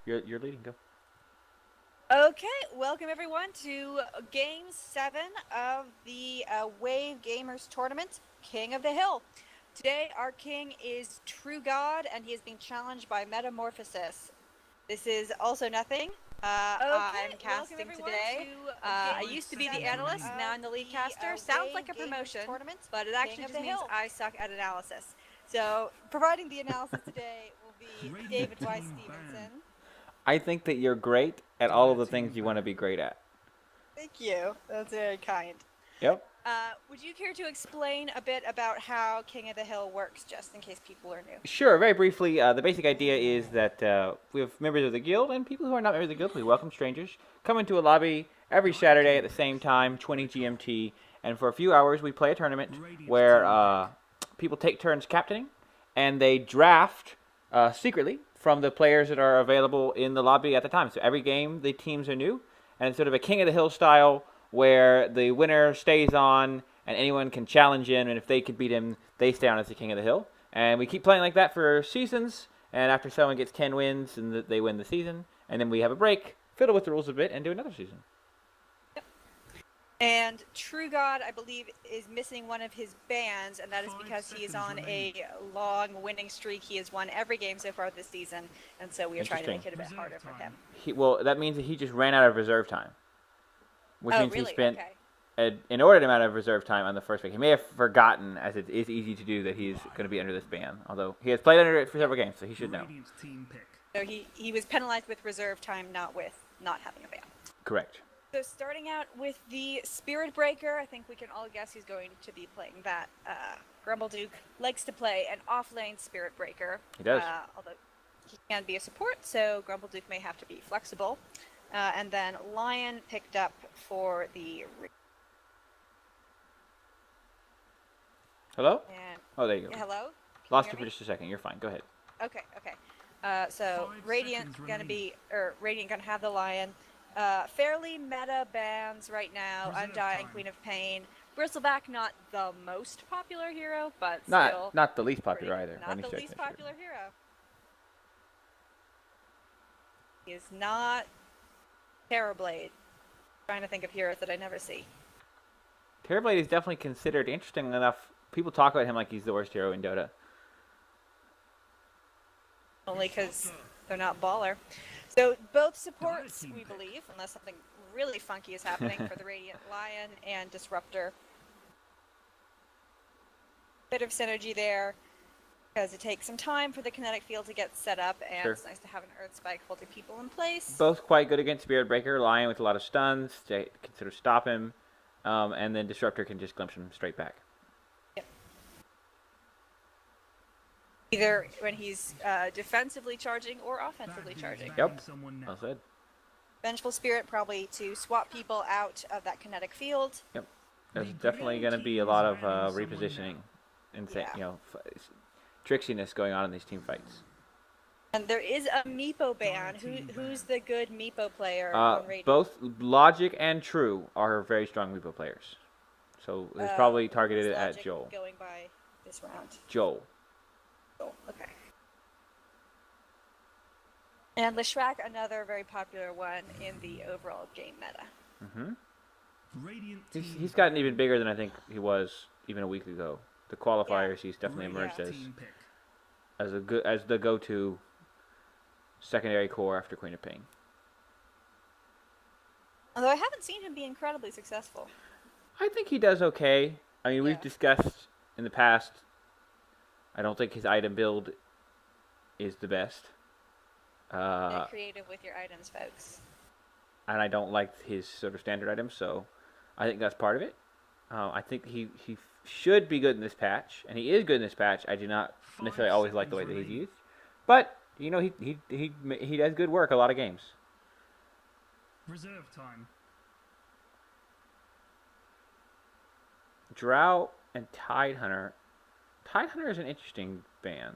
You're leading. Go. Okay, welcome everyone to Game 7 of the Wave Gamers Tournament, King of the Hill. Today, our king is True God, and he is being challenged by Metamorphosis. This is also nothing. I'm casting today. I used to be the analyst, now I'm the lead caster. Sounds like a promotion, but it actually just means I suck at analysis. So, providing the analysis today will be David Y. Stevenson. I think that you're great at all of the things you want to be great at. Thank you. That's very kind. Yep. Would you care to explain a bit about how King of the Hill works, just in case people are new? Sure. Very briefly, the basic idea is that we have members of the guild and people who are not members of the guild. We welcome strangers. Come into a lobby every Saturday at the same time, 20 GMT, and for a few hours we play a tournament where people take turns captaining, and they draft secretly from the players that are available in the lobby at the time. So every game the teams are new, and it's sort of a King of the Hill style where the winner stays on and anyone can challenge him, and if they could beat him, they stay on as the King of the Hill. And we keep playing like that for seasons, and after someone gets 10 wins, and they win the season, and then we have a break, fiddle with the rules a bit, and do another season. And True God, I believe, is missing one of his bands, and that is because he is on a long winning streak. He has won every game so far this season, and so we are trying to make it a bit harder for him. Well, that means that he just ran out of reserve time, which means really? he spent an inordinate amount of reserve time on the first week. He may have forgotten, as it is easy to do, that he's going to be under this ban, although he has played under it for several games, so he should know. So he was penalized with reserve time, not with not having a ban. Correct. So starting out with the Spirit Breaker, I think we can all guess who's going to be playing that. Grumbleduke likes to play an off-lane Spirit Breaker. He does. Although he can be a support, so Grumbleduke may have to be flexible. And then Lion picked up for the... Hello? And, there you go. Yeah, hello? Lost you for just a second. You're fine. Go ahead. Okay. So Radiant gonna have the Lion. Fairly meta bans right now. Undying, Queen of Pain. Bristleback, not the most popular hero, but still... Not the least popular either. Not the least popular hero. He is not Terrorblade. Trying to think of heroes that I never see. Terrorblade is definitely considered interesting enough. People talk about him like he's the worst hero in Dota. Only because they're not baller. So both supports, we believe, unless something really funky is happening for the Radiant Lion and Disruptor. Bit of synergy there, because it takes some time for the kinetic field to get set up, and It's nice to have an Earth Spike holding people in place. Both quite good against Spirit Breaker. Lion with a lot of stuns to sort of stop him, and then Disruptor can just glimpse him straight back. Either when he's defensively charging or offensively charging. Yep, well said. Vengeful Spirit probably to swap people out of that kinetic field. Yep, there's definitely going to be a lot of repositioning and tricksiness going on in these team fights. And there is a Meepo ban. Who's the good Meepo player on Radiant? Both Logic and True are very strong Meepo players. So it's probably targeted at Joel. Going by this round. Joel. Okay. And Leshrac, another very popular one in the overall game meta. He's gotten even bigger than I think he was even a week ago. The qualifiers, he's definitely emerged as the go-to secondary core after Queen of Pain. Although I haven't seen him be incredibly successful. I think he does okay. I mean, we've discussed in the past. I don't think his item build is the best. Get creative with your items, folks. And I don't like his sort of standard items, so I think that's part of it. I think he should be good in this patch, and he is good in this patch. I do not necessarily always like the way that he's used, but you know he does good work a lot of games. Reserve time. Drow and Tidehunter. Tidehunter is an interesting ban.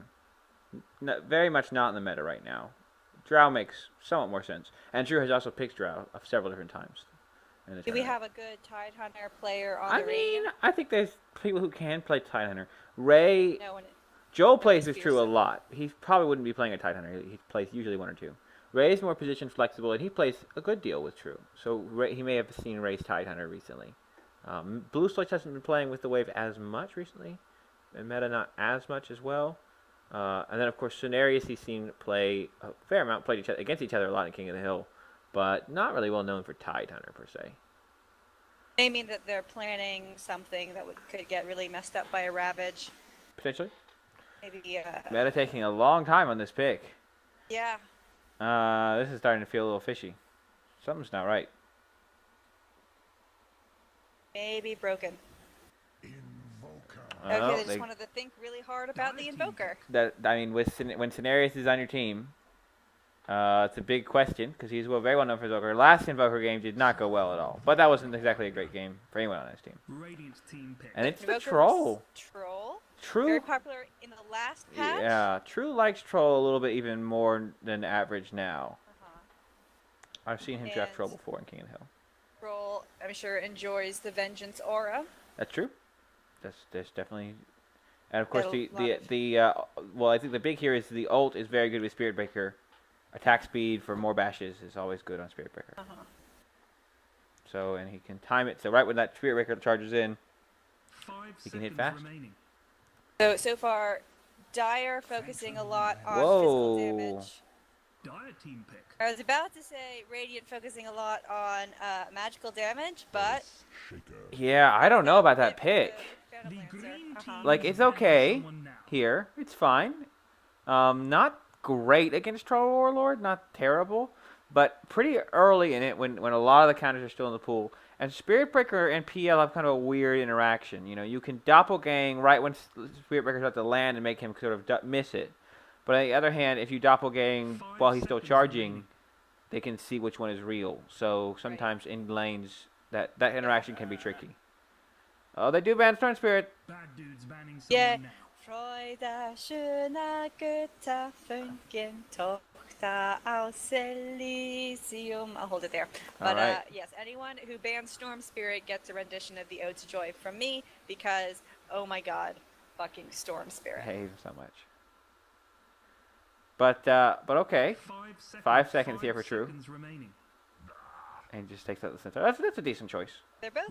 Very much not in the meta right now. Drow makes somewhat more sense. And Drew has also picked Drow several different times. Do we have a good Tidehunter player on the Radiant? I think there's people who can play Tidehunter. Joel plays with True a lot. He probably wouldn't be playing a Tidehunter. He plays usually one or two. Ray is more position flexible, and he plays a good deal with True. So he may have seen Ray's Tidehunter recently. Blue Switch hasn't been playing with the Wave as much recently, and Meta not as much as well. And then, of course, Cenarius he's seen play a fair amount, played against each other a lot in King of the Hill, but not really well known for Tidehunter per se. They mean that they're planning something that could get really messed up by a Ravage. Potentially. Maybe, Meta taking a long time on this pick. Yeah. This is starting to feel a little fishy. Something's not right. Maybe broken. Oh, Okay, they just wanted to think really hard about the Invoker. When Cenarius is on your team, it's a big question because he's very well known for his Invoker. Last Invoker game did not go well at all, but that wasn't exactly a great game for anyone on his team. And it's the Troll. Troll. True. Very popular in the last patch. Yeah, True likes Troll a little bit even more than average now. I've seen him draft Troll before in King of the Hill. Troll, I'm sure, enjoys the Vengeance aura. That's true. There's definitely, and of course well, I think the big here is the ult is very good with Spirit Breaker. Attack speed for more bashes is always good on Spirit Breaker. So, and he can time it so right when that Spirit Breaker charges in, he can hit fast. So far, Dire focusing a lot on physical damage. Dire team pick. I was about to say Radiant focusing a lot on magical damage, but yeah, I don't know about that pick. Like, it's okay here. It's fine. Not great against Troll Warlord. Not terrible. But pretty early in it when a lot of the counters are still in the pool. And Spirit Breaker and PL have kind of a weird interaction. You know, you can doppelgang right when Spirit Breaker's about to land and make him sort of miss it. But on the other hand, if you doppelgang while he's still charging, they can see which one is real. So sometimes in lanes, that interaction can be tricky. Oh, they do ban Storm Spirit. Bad dudes banning someone yeah. now. Freude schöner Götter funken Tochter aus Elysium. I'll hold it there. But right. Yes, anyone who bans Storm Spirit gets a rendition of the Ode to Joy from me because, oh my god, fucking Storm Spirit. I hate him so much. But okay. 5 seconds here for True. And just takes out the center. That's a decent choice. They're both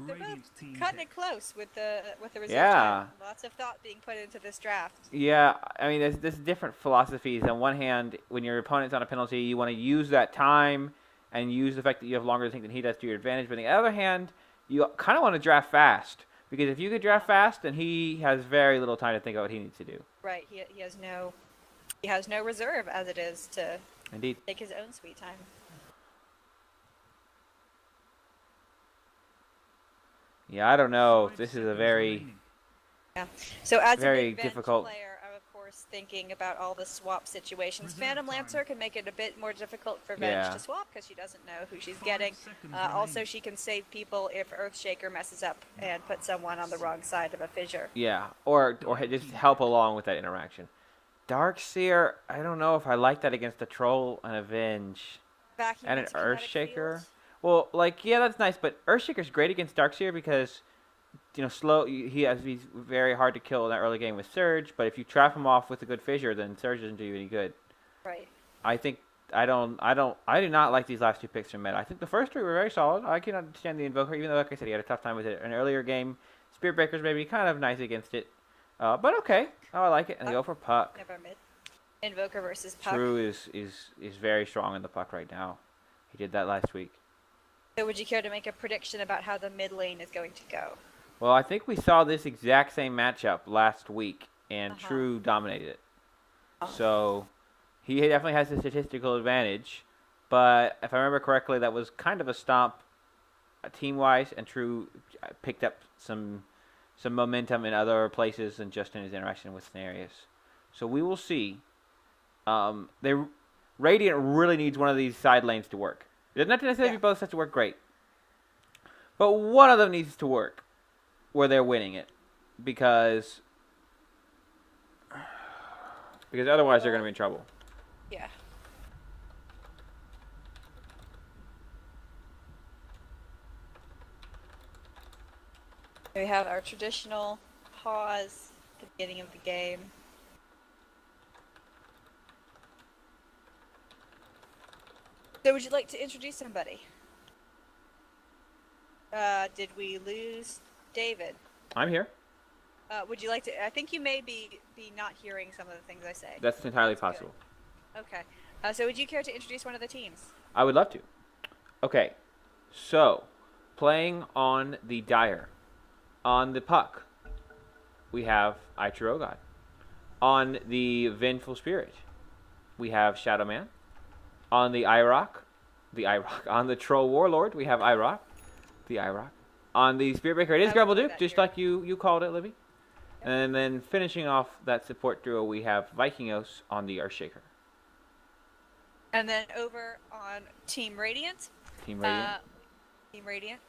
cutting it close with the reserve Yeah. time. Lots of thought being put into this draft. Yeah, I mean, there's different philosophies. On one hand, when your opponent's on a penalty, you want to use that time and use the fact that you have longer to think than he does to your advantage. But on the other hand, you kind of want to draft fast. Because if you could draft fast, then he has very little time to think about what he needs to do. Right, he has no reserve as it is to Indeed. take his own sweet time. Yeah, I don't know if this is a very... Yeah. So as very a big difficult player, I'm of course thinking about all the swap situations. Phantom Lancer can make it a bit more difficult for Venge to swap because she doesn't know who she's getting. Also, she can save people if Earthshaker messes up and puts someone on the wrong side of a fissure. Yeah, or just help along with that interaction. Darkseer, I don't know if I like that against a Troll and a Venge. Vacuum And an into kinetic Earthshaker. field. Well, like, yeah, that's nice, but Earthshaker's great against Darkseer because, you know, he's very hard to kill in that early game with Surge, but if you trap him off with a good fissure, then Surge doesn't do you any good. Right. I do not like these last two picks from Meta. I think the first three were very solid. I can understand the Invoker, even though, like I said, he had a tough time with it in an earlier game. Spirit Breaker's maybe kind of nice against it. But okay. Oh, I like it. And they go for Puck. Never mid. Invoker versus Puck. True is very strong in the Puck right now. He did that last week. So would you care to make a prediction about how the mid lane is going to go? Well, I think we saw this exact same matchup last week, and True dominated it. So he definitely has a statistical advantage. But if I remember correctly, that was kind of a stomp team-wise, and True picked up some momentum in other places than just in his interaction with Cenarius. So we will see. Radiant really needs one of these side lanes to work. It doesn't have to necessarily be both sets to work great. But one of them needs to work where they're winning it. Because otherwise they're going to be in trouble. Yeah. We have our traditional pause at the beginning of the game. So would you like to introduce somebody? Did we lose David? I'm here. Would you like to? I think you may be not hearing some of the things I say. That's entirely That's good. possible. Okay. So would you care to introduce one of the teams? I would love to. Okay, so playing on the Dire. On the Puck, we have Ichirogod. On the Vengeful Spirit, we have Shadow Man. On the on the Troll Warlord, we have Irok. The Irok. On the Spiritbreaker, it is I Grumble love Duke, that just hero. like you called it, Libby. And then finishing off that support duo, we have Vikingos on the Earthshaker. And then over on Team Radiant. Team Radiant. Team Radiant.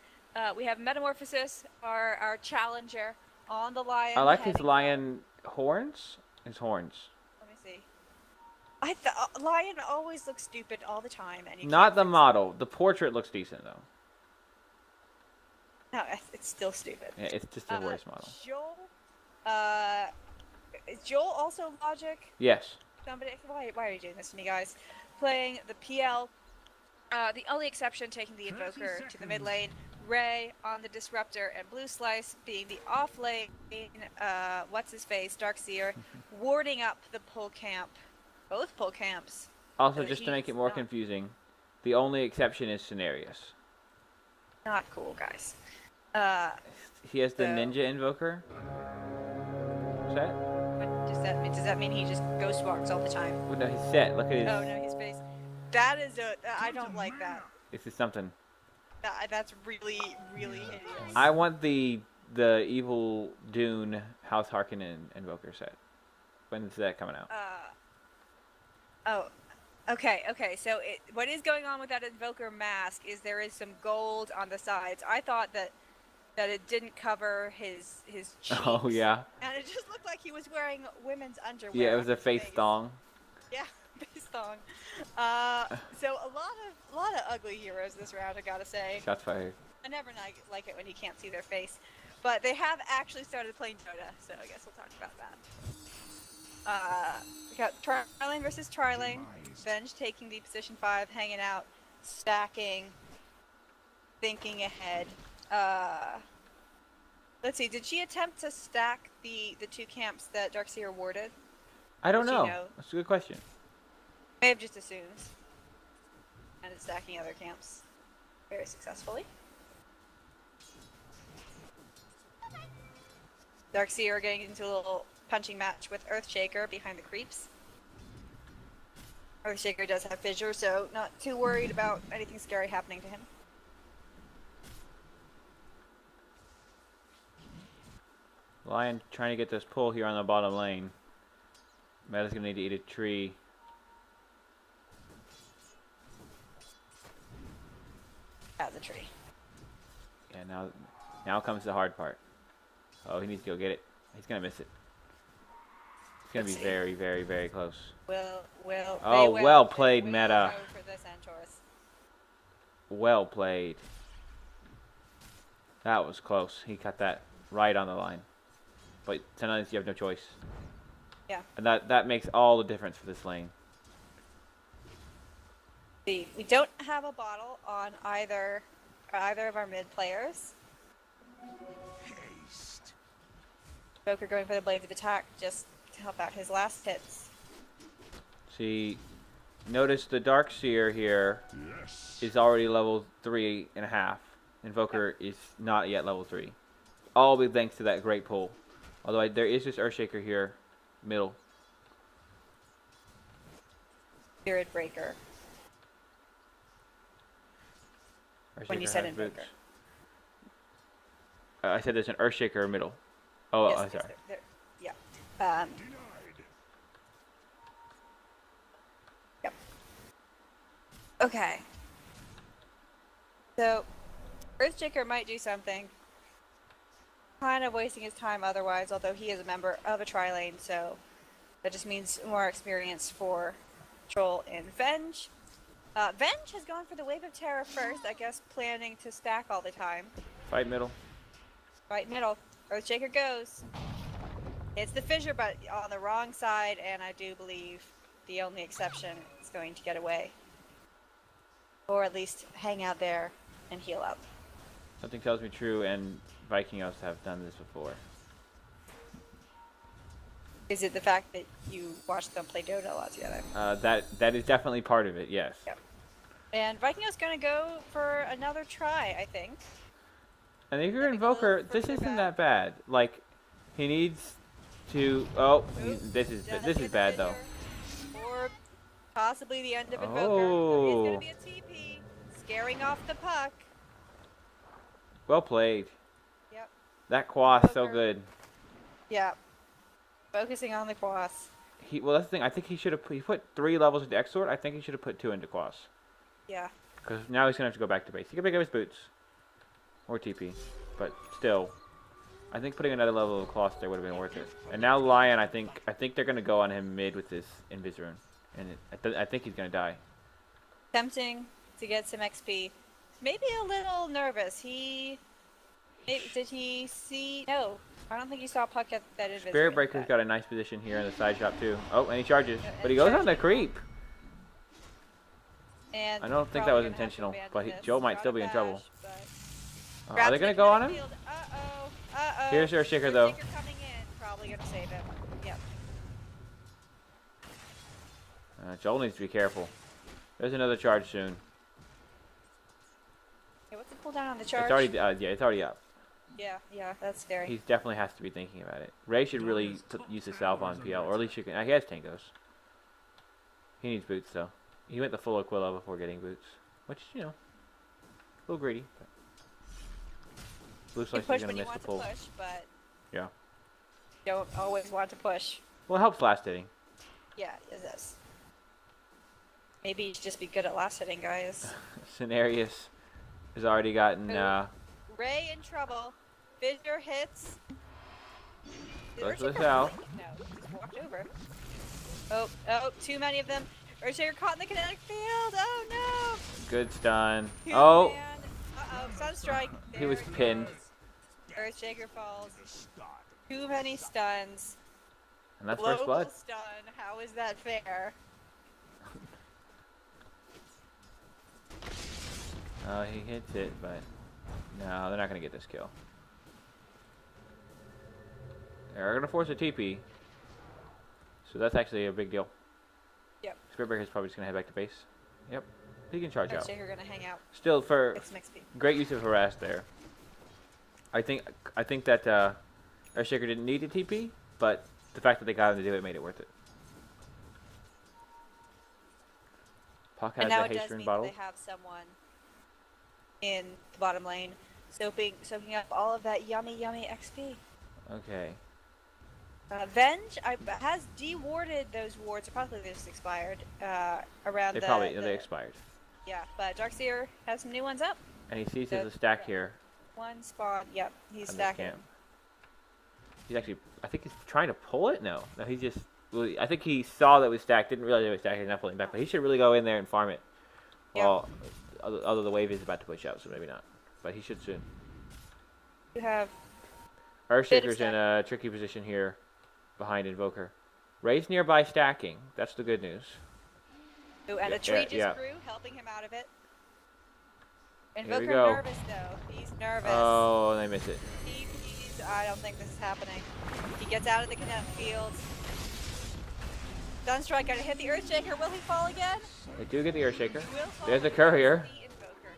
We have Metamorphosis, our challenger, on the lion. I like his heading lion horns. His horns. Let me see. Lion always looks stupid all the time, and you Not can't the fix model. The portrait looks decent, though. it. No, it's still stupid. Yeah, it's just the worst model. Joel. Is Joel also Logic? Yes. Somebody, why are you doing this to me, guys? Playing the PL. The only exception taking the 30 Invoker to the mid seconds. lane. Ray on the Disruptor, and Blue Slice being the off lane. What's his face? Darkseer, warding up the pull camp. Both pull camps. Also, So just to make it he's more not- confusing, the only exception is Cenarius. Not cool, guys. He has the So- Ninja Invoker set. What does that mean? Does that mean he just ghost walks all the time? Well, no, his set. Look at his. Oh no, his face. That is a. I don't like that. This is something. That's really, really hideous. I want the evil Dune House Harkonnen Invoker set. When's that coming out? Oh, okay. So what is going on with that Invoker mask is there is some gold on the sides. I thought that it didn't cover his cheeks. Oh yeah. And it just looked like he was wearing women's underwear. Yeah, it on was a his face thong. Yeah, face thong. So a lot of ugly heroes this round, I gotta say. Shots fired. I never like it when you can't see their face. But they have actually started playing Dota, so I guess we'll talk about that. We got Trilane versus Trilane. Venge taking the position 5, hanging out, stacking, thinking ahead. Let's see, did she attempt to stack the 2 camps that Darkseer warded? I don't Does she know. know? That's a good question. May have just assumed. And it's stacking other camps very successfully. Darkseer getting into a little punching match with Earthshaker behind the creeps. Earthshaker does have fissure, so not too worried about anything scary happening to him. Lion trying to get this pull here on the bottom lane. Meta's gonna need to eat a tree. At the tree. Yeah, now comes the hard part. Oh, he needs to go get it. He's gonna miss it. It's gonna Let's be see. very, very, very close. Well well played, they will Meta. go for the Centaurus. Well played. That was close. He cut that right on the line. But sometimes you have no choice. Yeah. And that makes all the difference for this lane. We don't have a bottle on either of our mid players. Joker going for the blades of attack just to help out his last hits. See, notice the Darkseer here is already level 3.5. Invoker is not yet level 3. All with thanks to that great pull. Although there is this Earthshaker here, middle. Spirit Breaker. When you Earthshaker said has boots. Invoker. I said there's an Earthshaker middle. Oh, Yes, I'm yes, sorry. yeah. Yep. Okay. So, Earthshaker might do something. Kind of wasting his time otherwise, although he is a member of a tri-lane, so that just means more experience for Troll and Venge. Venge has gone for the Wave of Terror first, I guess planning to stack all the time. Fight middle. Right middle. Earthshaker goes. It's the fissure, but on the wrong side, and I do believe the only exception is going to get away. or at least hang out there and heal up. Something tells me true, and Vikingos have done this before. Is it the fact that you watched them play Dota a lot together? That is definitely part of it. Yes. Yep. And Vikingos gonna go for another try, I think. And if you're Let me go Invoker, this further isn't back. that bad. Like, he needs to. Oh, this is Gonna this get is the bad though. Fissure, or possibly the end of Invoker. It's Oh. gonna be a TP, scaring off the puck. Well played. Yep. That Quas so Invoker. good. Yeah. Focusing on the boss. Well, that's the thing. I think he should have. He put 3 levels into Exort. I think he should have put 2 into Quas. Yeah. Because now he's gonna have to go back to base. He can pick up his boots, or TP, but still, I think putting another level of Quas there would have been worth it. And now Lion, I think they're gonna go on him mid with this Invis rune, and I think he's gonna die. Tempting to get some XP. Maybe a little nervous. Did he see? No, I don't think he saw puck at that Invis. Spirit Breaker's got a nice position here in the side shop too. Oh, and he charges, but he goes on the creep. And I don't think that probably was gonna have to intentional, abandon but this. Joe might Got still a be in bash, trouble. but- Are they gonna go on him? Uh-oh. Uh-oh. Here's Earthshaker though. Earthshaker coming in. Probably gonna save him. Yep. Joel needs to be careful. There's another charge soon. Okay, what's the cooldown on the charge? It's already it's already up. Yeah, that's scary. He definitely has to be thinking about it. Ray should really use the salve on PL, or at least you can. He has Tangos. He needs boots though. He went the full Aquila before getting boots, which a little greedy. But looks You like he's push gonna when you miss the want to pull. push, but Yeah. you don't always want to push. Well, it helps last hitting. Yeah, it does. Maybe you should just be good at last hitting, guys. Cenarius has already gotten. Ray in trouble. Fissure hits. Did Goes to the Earthshaker south. blink? No, he just walked over. Oh, too many of them. Earthshaker caught in the kinetic field. Oh no! Good stun. Two Oh, man. Uh-oh, Sunstrike. He was There it pinned. goes. Earthshaker falls. Too many stuns. and that's Global first blood. stun. How is that fair? Oh, he hits it, but no, they're not gonna get this kill. They're gonna force a TP, so that's actually a big deal. Yep. Spirit Breaker's probably just gonna head back to base. Yep, he can charge out. Earthshaker gonna hang out. Still, for Get some XP. great use of harass there. I think that Earthshaker didn't need a TP, but the fact that they got him to do it made it worth it. Puck has And now a it does haste rune mean bottle. that they have someone in the bottom lane soaking up all of that yummy XP. Okay. Venge has dewarded those wards. Probably they just expired around They expired. Yeah, but Darkseer has some new ones up. And he sees So- there's a stack here One spawn. Yep, he's on this stacking. camp. He's actually, I think he's trying to pull it. No, he just. Well, I think he saw that it was stacked, didn't realize it was stacked, he's not pulling back. But he should really go in there and farm it. Yeah. Well, although the wave is about to push out, so maybe not. But he should soon. You have Earthshaker's in a tricky position here, behind Invoker. Ray's nearby stacking. That's the good news. ooh, and Yeah, a tree yeah, just yeah. grew, helping him out of it. we Invoker go. nervous though. He's nervous. Oh, they miss it. I don't think this is happening. He gets out of the kinetic field. Sunstrike gonna hit the Earthshaker. Will he fall again? They do get the Earthshaker. He will fall There's a again. courier. The Invoker.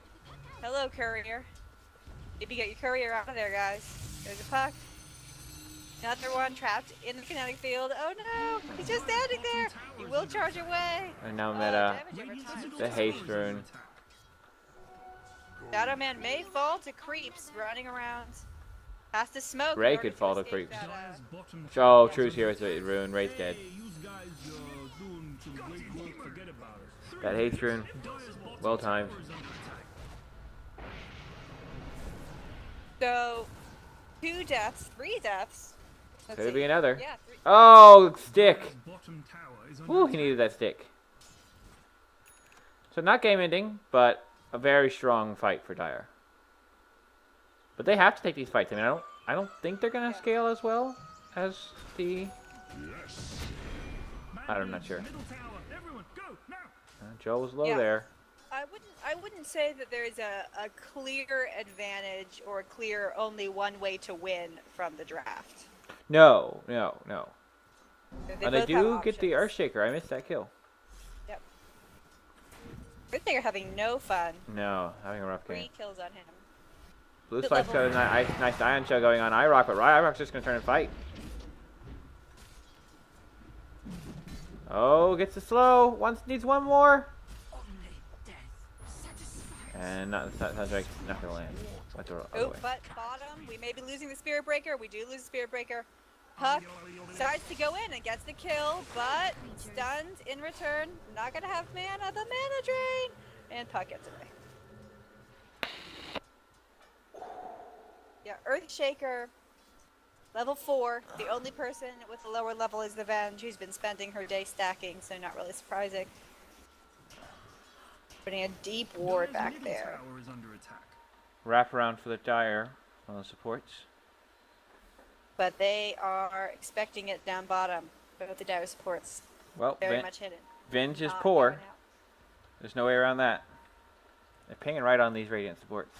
Hello, courier. Maybe get your courier out of there, guys. There's a puck. Another one trapped in the kinetic field. Oh no! He's just standing there. He will charge away. And now Oh, Meta, damage over time. the haste rune. Shadow Man may fall to creeps running around. Has to smoke. in Ray order could fall to escape creeps. that, Dyer's bottom Oh, tower. True's here with the rune. Ray's dead. Hey, you guys doing some great work. Forget about it. That haste rune. Dyer's bottom Well timed. tower is under attack. So, 2 deaths, 3 deaths. Let's Could it see. be another? Yeah, 3. Oh, stick. Dyer's bottom tower is under Ooh, he attack. needed that stick. So not game ending, but a very strong fight for Dyer. But they have to take these fights. I mean, I don't think they're gonna scale as well as the. I'm not sure. Middle tower. Everyone, go now. Joe was low Yeah. there. I wouldn't say that there's a clear advantage or a clear only one way to win from the draft. No, no, no. They And they both have do get the options. Earthshaker. I missed that kill. Yep. They're having no fun. No, having a rough game. 3 kills on him. Blue Good Spike's got a nice Ion Shell going on IROC, but IROC's just gonna turn and fight. Oh, gets the slow. Needs one more. And Sunstrike's not gonna land. Went the other Oh, way. but bottom, we may be losing the Spirit Breaker. We do lose the Spirit Breaker. Puck decides to go in and gets the kill, but stunned in return. Not gonna have mana, the mana drain, and Puck gets away. Yeah, Earthshaker, level 4. The only person with a lower level is the Venge, who's been spending her day stacking, so not really surprising. Putting a deep ward Dire's back middle there. tower is under attack. Wrap around for the Dire on the supports. But they are expecting it down bottom. Both the Dire supports Well, very much hidden. Venge is Not poor. going out. There's no way around that. They're pinging right on these Radiant supports.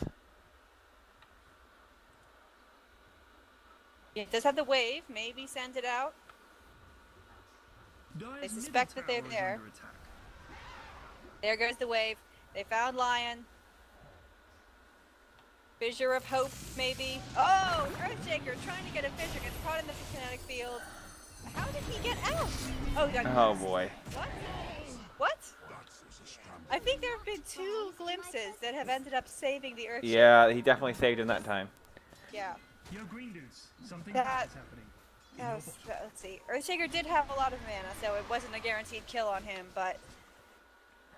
Yeah, it does have the wave. Maybe send it out. Dire's They middle suspect that they're tower is there. under attack. There goes the wave. They found Lion. Fissure of Hope, maybe. Oh, Earthshaker trying to get a fissure. Gets caught in the kinetic field. How did he get out? Oh, he got Oh boy. What? What? I think there have been 2 glimpses that have ended up saving the Earthshaker. Yeah, he definitely saved him that time. Yeah. Yo, Green Dudes, something That- bad is happening. Let's see. Earthshaker did have a lot of mana, so it wasn't a guaranteed kill on him, but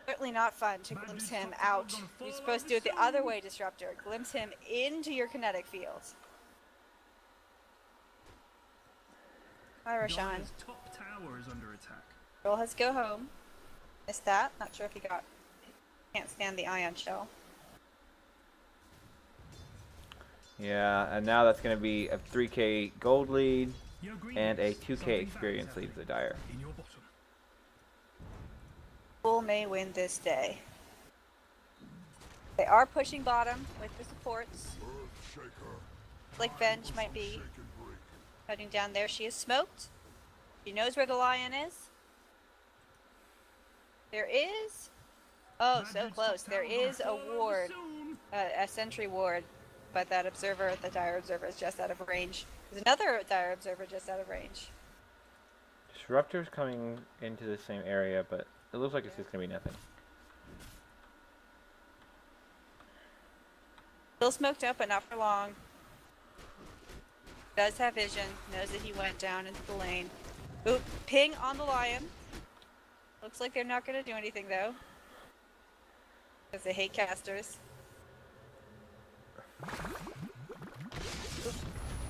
certainly not fun to glimpse him out. You're supposed to do it the other way, Disruptor. Glimpse him into your kinetic field. Hi, Roshan. Dire's top tower is under attack. Roll has go home. Missed that. Not sure if he got. Can't stand the Ion Shell. Yeah, and now that's going to be a 3k gold lead Yo, Green and a Dudes, 2k something bad is experience lead for the happening. Dire. In your bottom. Bull may win this day. They are pushing bottom with the supports. Like Venge might be heading down there. She is smoked. She knows where the Lion is. There is. Oh, Bad so Dudes close. top There tower gonna is a fall over ward, soon. a sentry ward, but that observer, the Dire Observer, is just out of range. There's another Dire Observer just out of range. Disruptor's coming into the same area, but it looks like it's just going to be nothing. Still smoked up, but not for long. Does have vision. Knows that he went down into the lane. Oop, ping on the Lion. Looks like they're not going to do anything though, because they hate casters. Oop.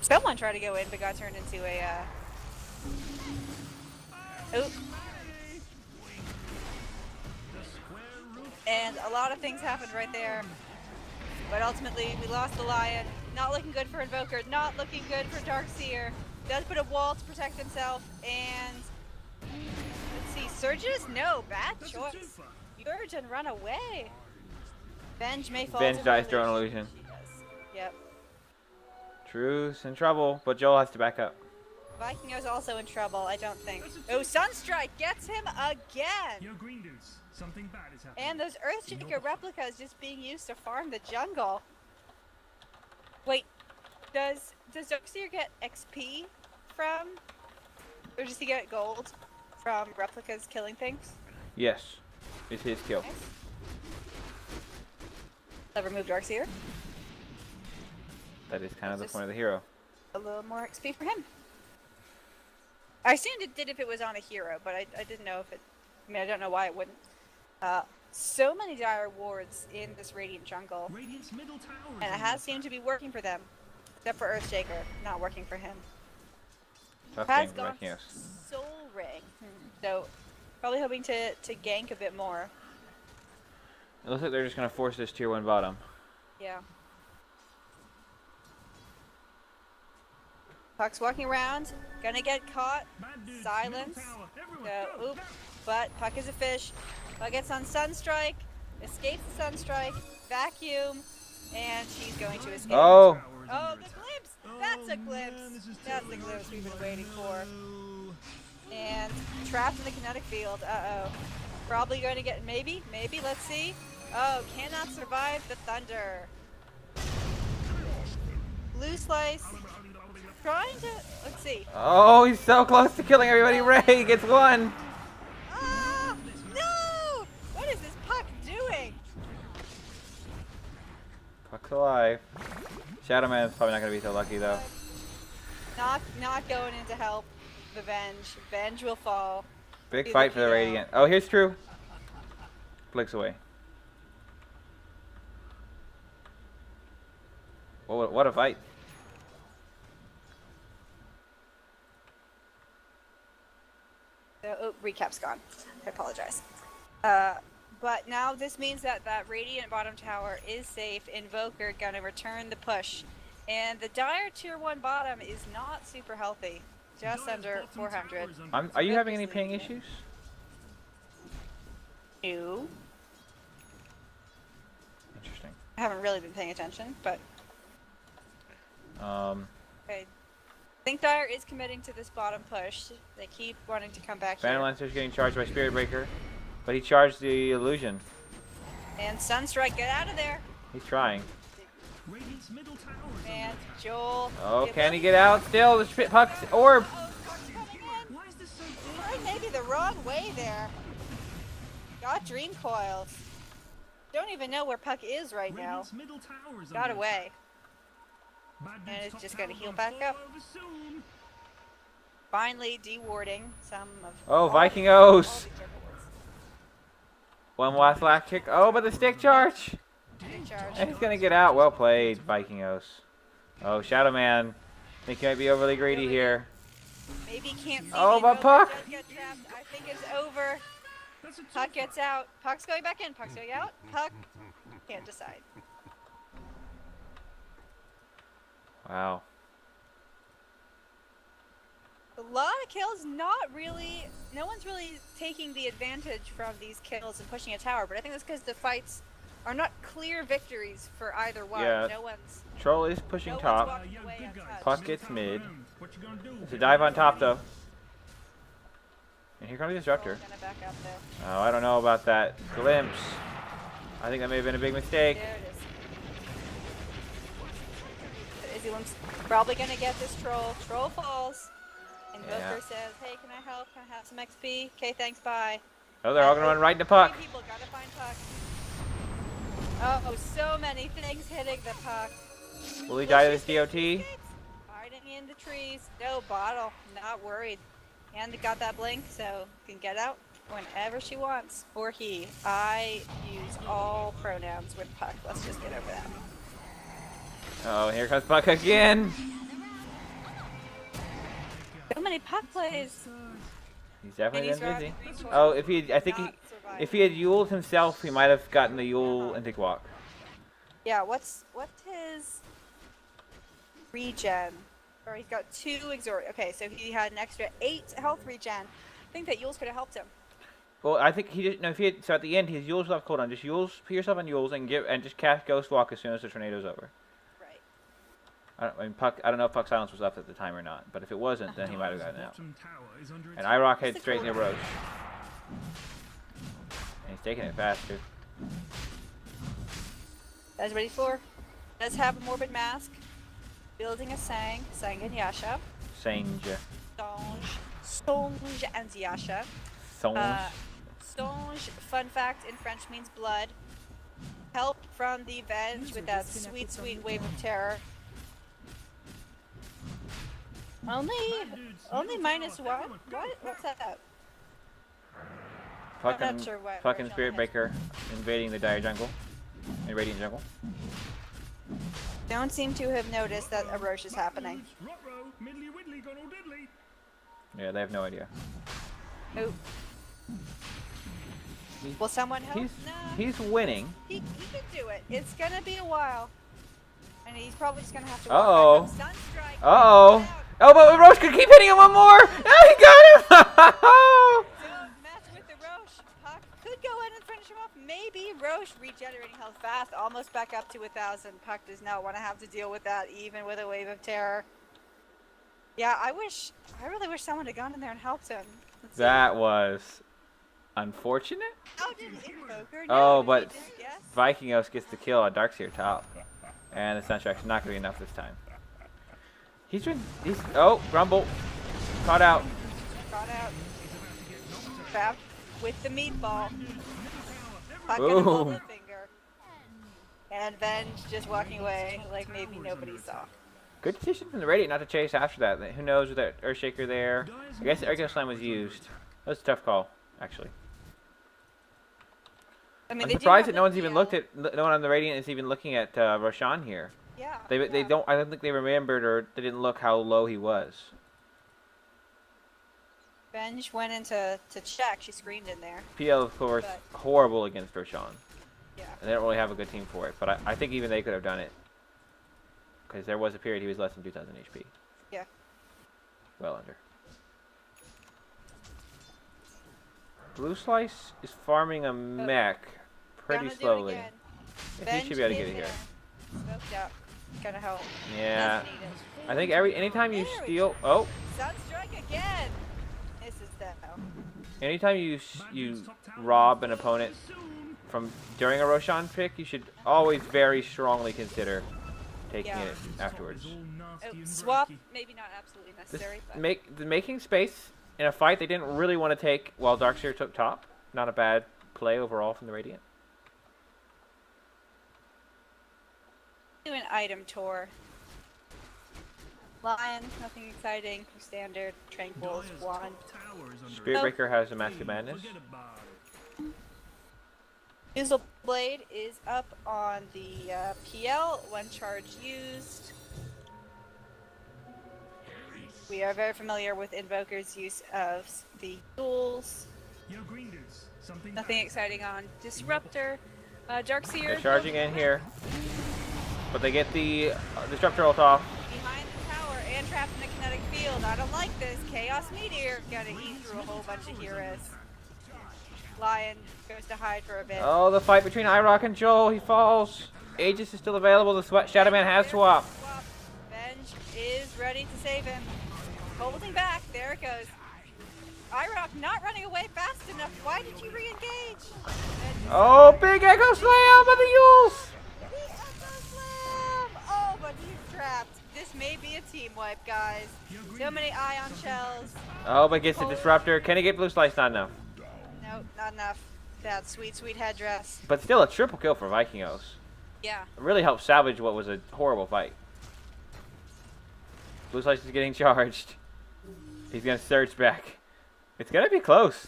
Someone tried to go in, but got turned into a. Oop. And a lot of things happened right there. But ultimately, we lost the Lion. Not looking good for Invoker. Not looking good for Darkseer. Does put a wall to protect himself. And let's see, Surges? No, bad That's a choice. twofer. Surge and run away. Venge may fall. Venge to dies her through an illusion. illusion. She does. Yep. Truce in trouble, but Joel has to back up. Vikingo's also in trouble, I don't think. Oh, Sunstrike gets him again! Yo, Green Dudes, something bad is happening. And those Earthshaker replicas just being used to farm the jungle. Wait, does Darkseer get XP from, or does he get gold from replicas killing things? Yes, it's his kill. Nice. I'll remove Darkseer. That is kind of the Just- point of the hero. A little more XP for him. I assumed it did if it was on a hero, but I didn't know if it. I mean, I don't know why it wouldn't. So many dire wards in this Radiant jungle, Radiant's middle tower is and it under has attack. seemed to be working for them, except for Earthshaker, not working for him. Tough Has game for gone Vikings. Soul Ring, so probably hoping to gank a bit more. It looks like they're just going to force this tier 1 bottom. Yeah. Puck's walking around, gonna get caught. Bad Dudes, Silence. middle tower. Everyone, So, go, oop. go. But Puck is a fish. Puck gets on Sunstrike. escapes the Sunstrike, vacuum, and she's going to escape. Oh, Oh, the glimpse! That's a glimpse! That's the glimpse we've been waiting for. And trapped in the kinetic field. Uh-oh. Probably going to get, maybe, let's see. Oh, cannot survive the thunder. Blue Slice, trying to, let's see. oh, he's so close to killing everybody. Ray gets one. Ah! No! What is this puck doing? Puck's alive. Shadow Man's probably not gonna be so lucky though. Not going in to help the Venge. Venge will fall. Big Do fight for the KO. Radiant. Oh, here's True. Flicks away. Oh, what a fight. Oh, recap's gone. I apologize. But now this means that that Radiant bottom tower is safe. Invoker gonna return the push. And the Dire tier 1 bottom is not super healthy. Just under 400. Are you having any ping issues? No. Interesting. I haven't really been paying attention, but okay. I think Dire is committing to this bottom push. They keep wanting to come back Phantom here. Lancer's getting charged by Spirit Breaker, but he charged the illusion. And Sunstrike, get out of there! He's trying. Radiant's middle tower is And Joel. Oh, give can up. he get out still? The Puck's orb. Oh, Puck's coming in! Why is this so Right, maybe the wrong way there. Got Dream Coils. Don't even know where Puck is right now. Radiant's middle tower is Got under away. Bad And dude's it's top just gonna tower heal gonna back fall up. over soon. Finally dewarding some of Oh, all- Viking all O's. the Timberwolves. One last lack kick. Oh, but the stick charge. Good charge. And he's gonna get out. Well played, Viking O's. Oh, Shadow Man. Think he might be overly greedy here. Maybe can't see Oh, the but Invoker Puck! does get trapped. I think it's over. That's a Puck tough gets out. Puck's going back in. Puck's going out. Puck can't decide. Wow. A lot of kills, not really. No one's really taking the advantage from these kills and pushing a tower, but I think that's because the fights are not clear victories for either one. Yeah. No one's. Troll is pushing No one's top. walking yo, away good guys. untouched. Puck Middle gets tower mid. round. What you gonna do? It's a dive on top though. And here comes the Disruptor. Troll's gonna back up though. Oh, I don't know about that. Glimpse. I think that may have been a big mistake. There it is. Izzylim's probably gonna get this troll. Troll falls. Invoker Yeah. says, "Hey, can I help? Can I have some XP? Okay, thanks. Bye." Oh, they're all gonna run right into Puck. Three people gotta find Puck. Oh, so many things hitting the Puck. Will he die to this DOT? Hiding in the trees. No bottle. Not worried. And got that blink, so can get out whenever she wants. Or he. I use all pronouns with Puck. Let's just get over that. Oh, here comes Puck again. So many Puck plays. He's definitely And he's been busy. got three Oh, choices. if he, I think he, Not survive. if he had Yuled himself, he might have gotten the Yule and take walk. Yeah, what's his regen? Or he's got 2 exhort. Okay, so he had an extra 8 health regen. I think that Yules could have helped him. Well, I think he didn't know if he had, so at the end his Yule's left cooldown. Just Yules, put yourself on Yules and just cast Ghost Walk as soon as the tornado's over. Right. I mean, Puck. I don't know if Puck Silence was left at the time or not, but if it wasn't, then he might have gotten out. Bottom tower is under And attack. IROC heads That's a straight cool into Roche. And he's taking it fast too. Guys ready for? Does have a Morbid Mask. Building a Sang and Yasha. Sange. Songe and Yasha. Songe. Songe, fun fact, in French means blood. Help from the Venge with that sweet, sweet wave of terror. Only minus one? What? What's that? Puck I'm and, not sure what Puck and version Spirit it is. Breaker invading the Dire jungle. And Radiant jungle. Don't seem to have noticed that a Roche is happening. Ruh-roh, middly widdly, gone all diddly. Yeah, they have no idea. Oh. Will someone help? He's No. he's winning. He could do it. It's gonna be a while. And he's probably just gonna have to Uh-oh. walk back up. Sunstrike. Uh-oh. Get out. Oh, but Roche could keep hitting him one more! Oh, he got him! Don't mess with the Roche. Puck could go in and finish finish him off? Maybe. Roche regenerating health fast, almost back up to 1,000. Puck does not want to have to deal with that, even with a wave of terror. Yeah, I really wish someone had gone in there and helped him. Let's see. That was unfortunate. Oh, did Invoker? Oh, No, but he did, yes. Vikingos gets the kill on Darkseer top. And the Sunstrike's not going to be enough this time. Oh, Grumble. Caught out. Got out. Trapped with the meatball. Puck Boom. and a bubble finger. And Venge just walking away like maybe nobody saw. Good decision from the Radiant not to chase after that. Who knows with that Earthshaker there. I guess the Earthquake Slam was used. That was a tough call, actually. I mean, I'm they do surprised have that no one's the even PL. looked at. No one on the Radiant is even looking at Roshan here. Yeah. They yeah. don't. I don't think they remembered or they didn't look how low he was. Venge went in to check. She screened in there. PL of course But- horrible against Roshan. Yeah. And they don't really have a good team for it. But I think even they could have done it. Because there was a period he was less than 2,000 HP. Yeah. Well under. Blue Slice is farming a mech pretty Gonna do it slowly. again. Yeah, he should be able to get it here. Smoked out. Gonna help. Yeah. That's needed. I think anytime you There we steal, go. Sunstrike again. This is that. anytime you rob an opponent from during a Roshan pick, you should always very strongly consider taking Yeah. it afterwards. Oh, swap, maybe not absolutely necessary, but Making space in a fight they didn't really want to take while Darkseer took top. Not a bad play overall from the Radiant. do an item tour. Lion, nothing exciting. Standard, Tranquil's one. Spirit Breaker has a Mask of Madness. Fizzle Blade is up on the PL, one charge used. We are very familiar with Invoker's use of the duels. Nothing exciting on Disruptor. Darkseer. They're charging in here, but they get the Disruptor ult off. Behind the tower and trapped in the kinetic field. I don't like this. Chaos Meteor gotta eat through a whole bunch of heroes. Lion goes to hide for a bit. Oh, the fight between IROC and Joel. He falls. Aegis is still available. The Shadow Man has swap. Venge is ready to save him. Holding back. There it goes. IROC not running away fast enough. Why did you re-engage? Oh, big Echo Slam by the Yules. The Echo Slam! Oh, but he's trapped. This may be a team wipe, guys. So many ion shells. Oh, but gets the Disruptor. Can he get Blue Slice? Not enough. Nope, not enough. That sweet, sweet headdress. But still a triple kill for Vikingos. Yeah. It really helped salvage what was a horrible fight. Blue Slice is getting charged. He's going to surge back. It's going to be close.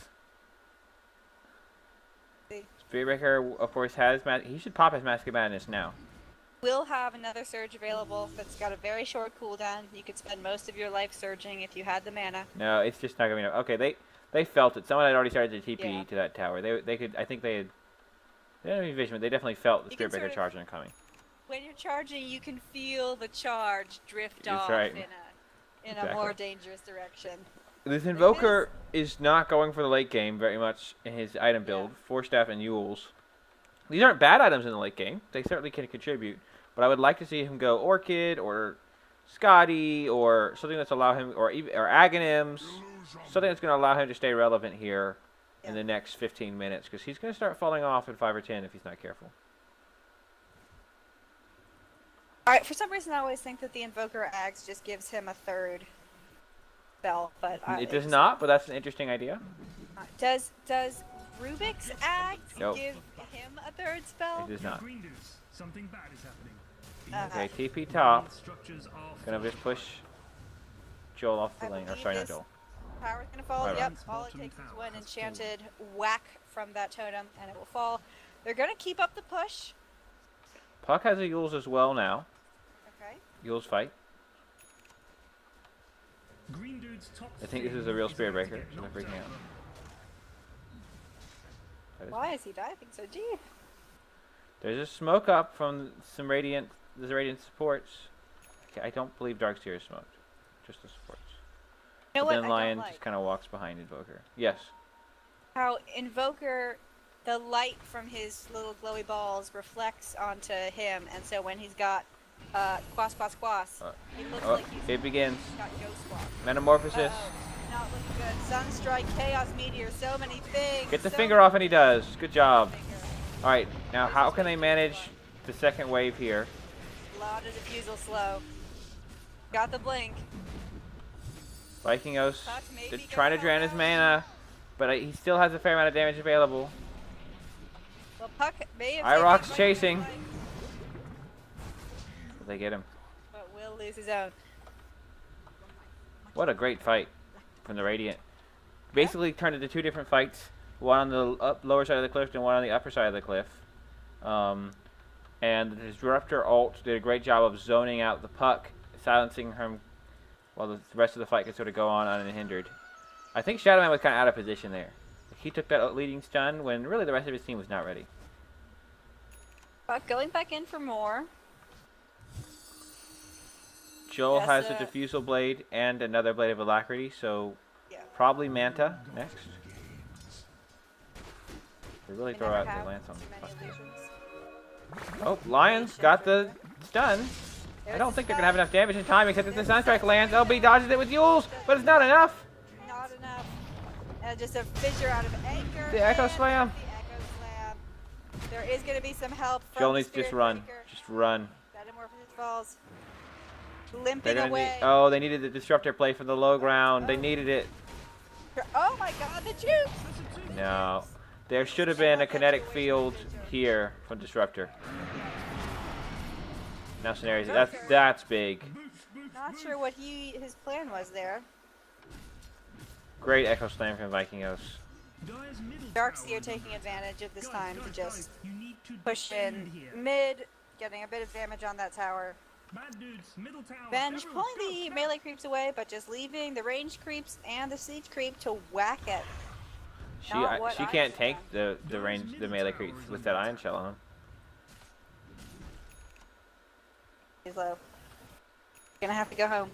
Spirit Breaker, of course, has... He should pop his Mask of Madness now. We'll have another surge available that's got a very short cooldown. You could spend most of your life surging if you had the mana. No, it's just not going to be enough. Okay, they felt it. Someone had already started to TP Yeah. to that tower. They could... I think they had... They didn't have any vision, but they definitely felt the You Spirit can Breaker sort of- charging coming. When you're charging, you can feel the charge drift That's off right. in a Exactly. more dangerous direction. This Invoker is not going for the late game very much in his item build. Force Staff and Yules. These aren't bad items in the late game. They certainly can contribute. But I would like to see him go Orchid or Scotty or something that's allow him, or Aghanims, something that's going to allow him to stay relevant here in the next 15 minutes, because he's going to start falling off in 5 or 10 if he's not careful. Alright, for some reason I always think that the Invoker Axe just gives him a third spell, but It does not, but that's an interesting idea. Does Rubik's Axe Nope. give him a third spell? It does not. Something bad is happening. Okay, TP top. Structures are Gonna just push Joel off the I lane. Or believe sorry, not this- Joel. Power's gonna fall. Right, Yep. right. All it takes is one enchanted whack from that totem, and it will fall. They're gonna keep up the push. Puck has a Yules as well now. Okay. Yules fight. Green Dude's top I think this three is a real is Spirit about to Breaker, get so I'm knocked freaking out. out. That is- Why is he diving so deep? There's a smoke up from some Radiant. There's Radiant supports. Okay, I don't believe Darkseer is smoked. Just the supports. You know But what? then I Lion don't just like kind of walks behind Invoker. Yes. how Invoker the light from his little glowy balls reflects onto him, and so when he's got quas, he looks Oh, like he's it begins. got ghost squawk. Metamorphosis. Not looking good. Sunstrike, Chaos Meteor, so many things. Get the so finger many off, and he does. Good job. finger. All right, now how can they manage the second wave here? A lot of diffusal slow. Got the blink. Vikingos Puck maybe trying to drain his goes. mana, but he still has a fair amount of damage available. Well, Puck may have Irok's saved chasing. life, They get him. but will lose his own. What a great fight from the Radiant. Basically turned into two different fights. One on the lower side of the cliff and one on the upper side of the cliff. And the Disruptor ult did a great job of zoning out the Puck, silencing him while the rest of the fight could sort of go on unhindered. I think Shadow Man was kind of out of position there. He took that leading stun when really the rest of his team was not ready. Puck going back in for more. Joel Yes, has a Diffusal Blade and another Blade of Alacrity, so Yeah. probably Manta next. They really They throw never out have the lance on too many Puck. illusions. Oh, Lions got the stun. I There's don't the think they're stun. going to have enough damage in time, except if the Sunstrike lands. LB dodges it with Yules, but it's not enough. Not enough. And just a fissure out of Anchor. The Echo and Slam. The Echo Slam. There is going to be some help from Joel the needs to just Spirit run. Breaker. Just run. Metamorphosis falls. They're Limping gonna away. need, oh, they needed the Disruptor play from the low ground. They needed it. Oh my god, the juice! No. There should have been a kinetic field here from Disruptor. Now scenarios. That's big. Not sure what his plan was there. Great Echo Slam from Vikingos. Dire's middle Darkseer tower taking advantage of this Guys, time to guys, just guys, you need to push in defend here. mid, getting a bit of damage on that tower. Bad dudes, middle tower. Venge everyone, pulling the go. melee creeps away, but just leaving the range creeps and the siege creep to whack it. Not what She I can't should've tank the melee creeps with that Iron Shell on. He's low. Gonna have to go home.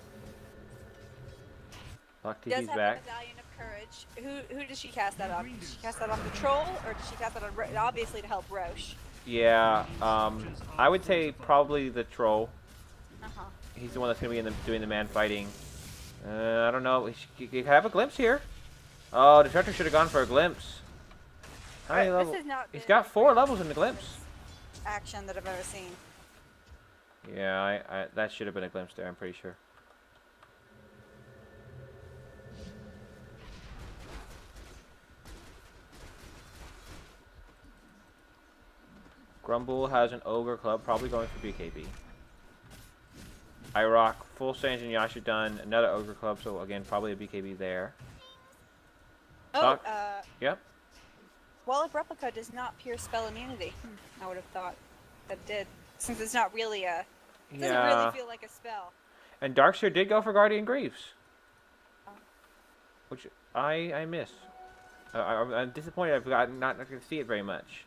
Lock Does TP's have back. the Medallion of Courage. Who does she cast that on? Does she cast that on the troll, or does she cast that on obviously to help Roche? Yeah, I would say probably the troll. Uh-huh. He's the one that's going to be doing the man fighting. I don't know. He could have a glimpse here. Oh, Disruptor should have gone for a glimpse. High This level. has not He's been got 4 the levels in the glimpse. action that I've ever seen. Yeah, that should have been a glimpse there, I'm pretty sure. Grumble has an Ogre Club, probably going for BKB. Irok, full Sange and Yasha done, another Ogre Club, so again, probably a BKB there. Oh, Talk. Yep. Wall of Replica does not pierce spell immunity. I would have thought that it did, since it's not really a. It doesn't Yeah. really feel like a spell. And Darkseer did go for Guardian Greaves. Oh. Which I miss. I'm disappointed I've not going to see it very much.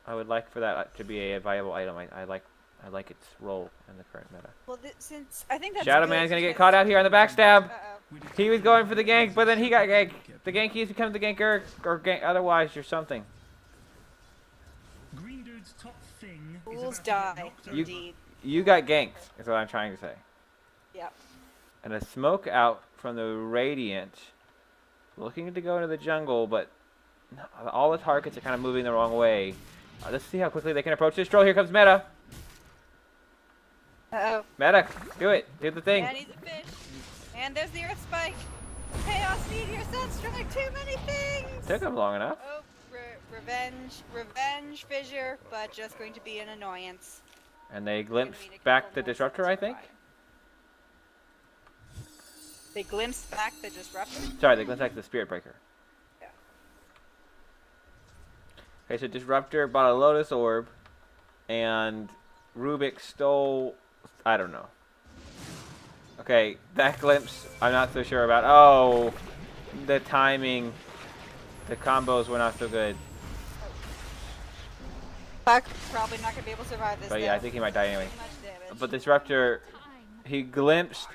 I would like for that to be a viable item. I like its role in the current meta. Well, since I think that's Shadow good Man's going to get because- caught out here on the backstab. Uh-oh. He was going for the gank, but then he got ganked. The gank has become the ganker, or gank otherwise or something. Green dude's top thing is Fools about to get die, knocked over. indeed. You got ganked, is what I'm trying to say. Yep. And a smoke out from the Radiant. Looking to go into the jungle, but all the targets are kind of moving the wrong way. Let's see how quickly they can approach this troll. Here comes Meta. Uh-oh. Meta, do it. Do the thing. And he's a fish. And there's the Earth Spike. Chaos Meteor, Sunstrike, too many things! Took him long enough. Oh, revenge fissure, but just going to be an annoyance. And they glimpsed Gonna need a back couple the more Disruptor, I think. They glimpsed back the Disruptor? Sorry, they glimpsed back the Spirit Breaker. Yeah. Okay, so Disruptor bought a Lotus Orb, and Rubik stole... I don't know. Okay, that glimpse, I'm not so sure about. Oh, the timing. The combos were not so good. Puck probably not going to be able to survive this. But yeah, I think he might die anyway. Too much damage. But Disruptor, he glimpsed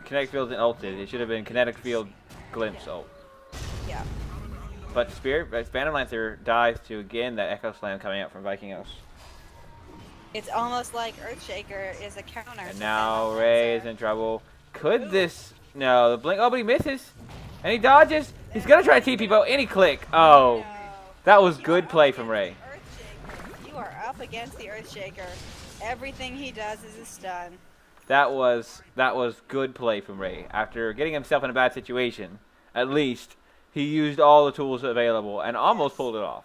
Kinetic Field and ulted. It should have been Kinetic Field, glimpse, ult. Yeah. But Phantom Lancer dies to, again, that Echo Slam coming out from Vikingos. It's almost like Earthshaker is a counter. And to now Phantom Ray is Lancer. in trouble. Could Ooh. this... No, the blink... Oh, but he misses. And he dodges. He's going to try to TP bow, and he click. Oh, No. that was You good are play up from against Ray. the Earthshaker. You are up against the Earthshaker. Everything he does is a stun. That was good play from Ray. After getting himself in a bad situation, at least, he used all the tools available and almost pulled it off.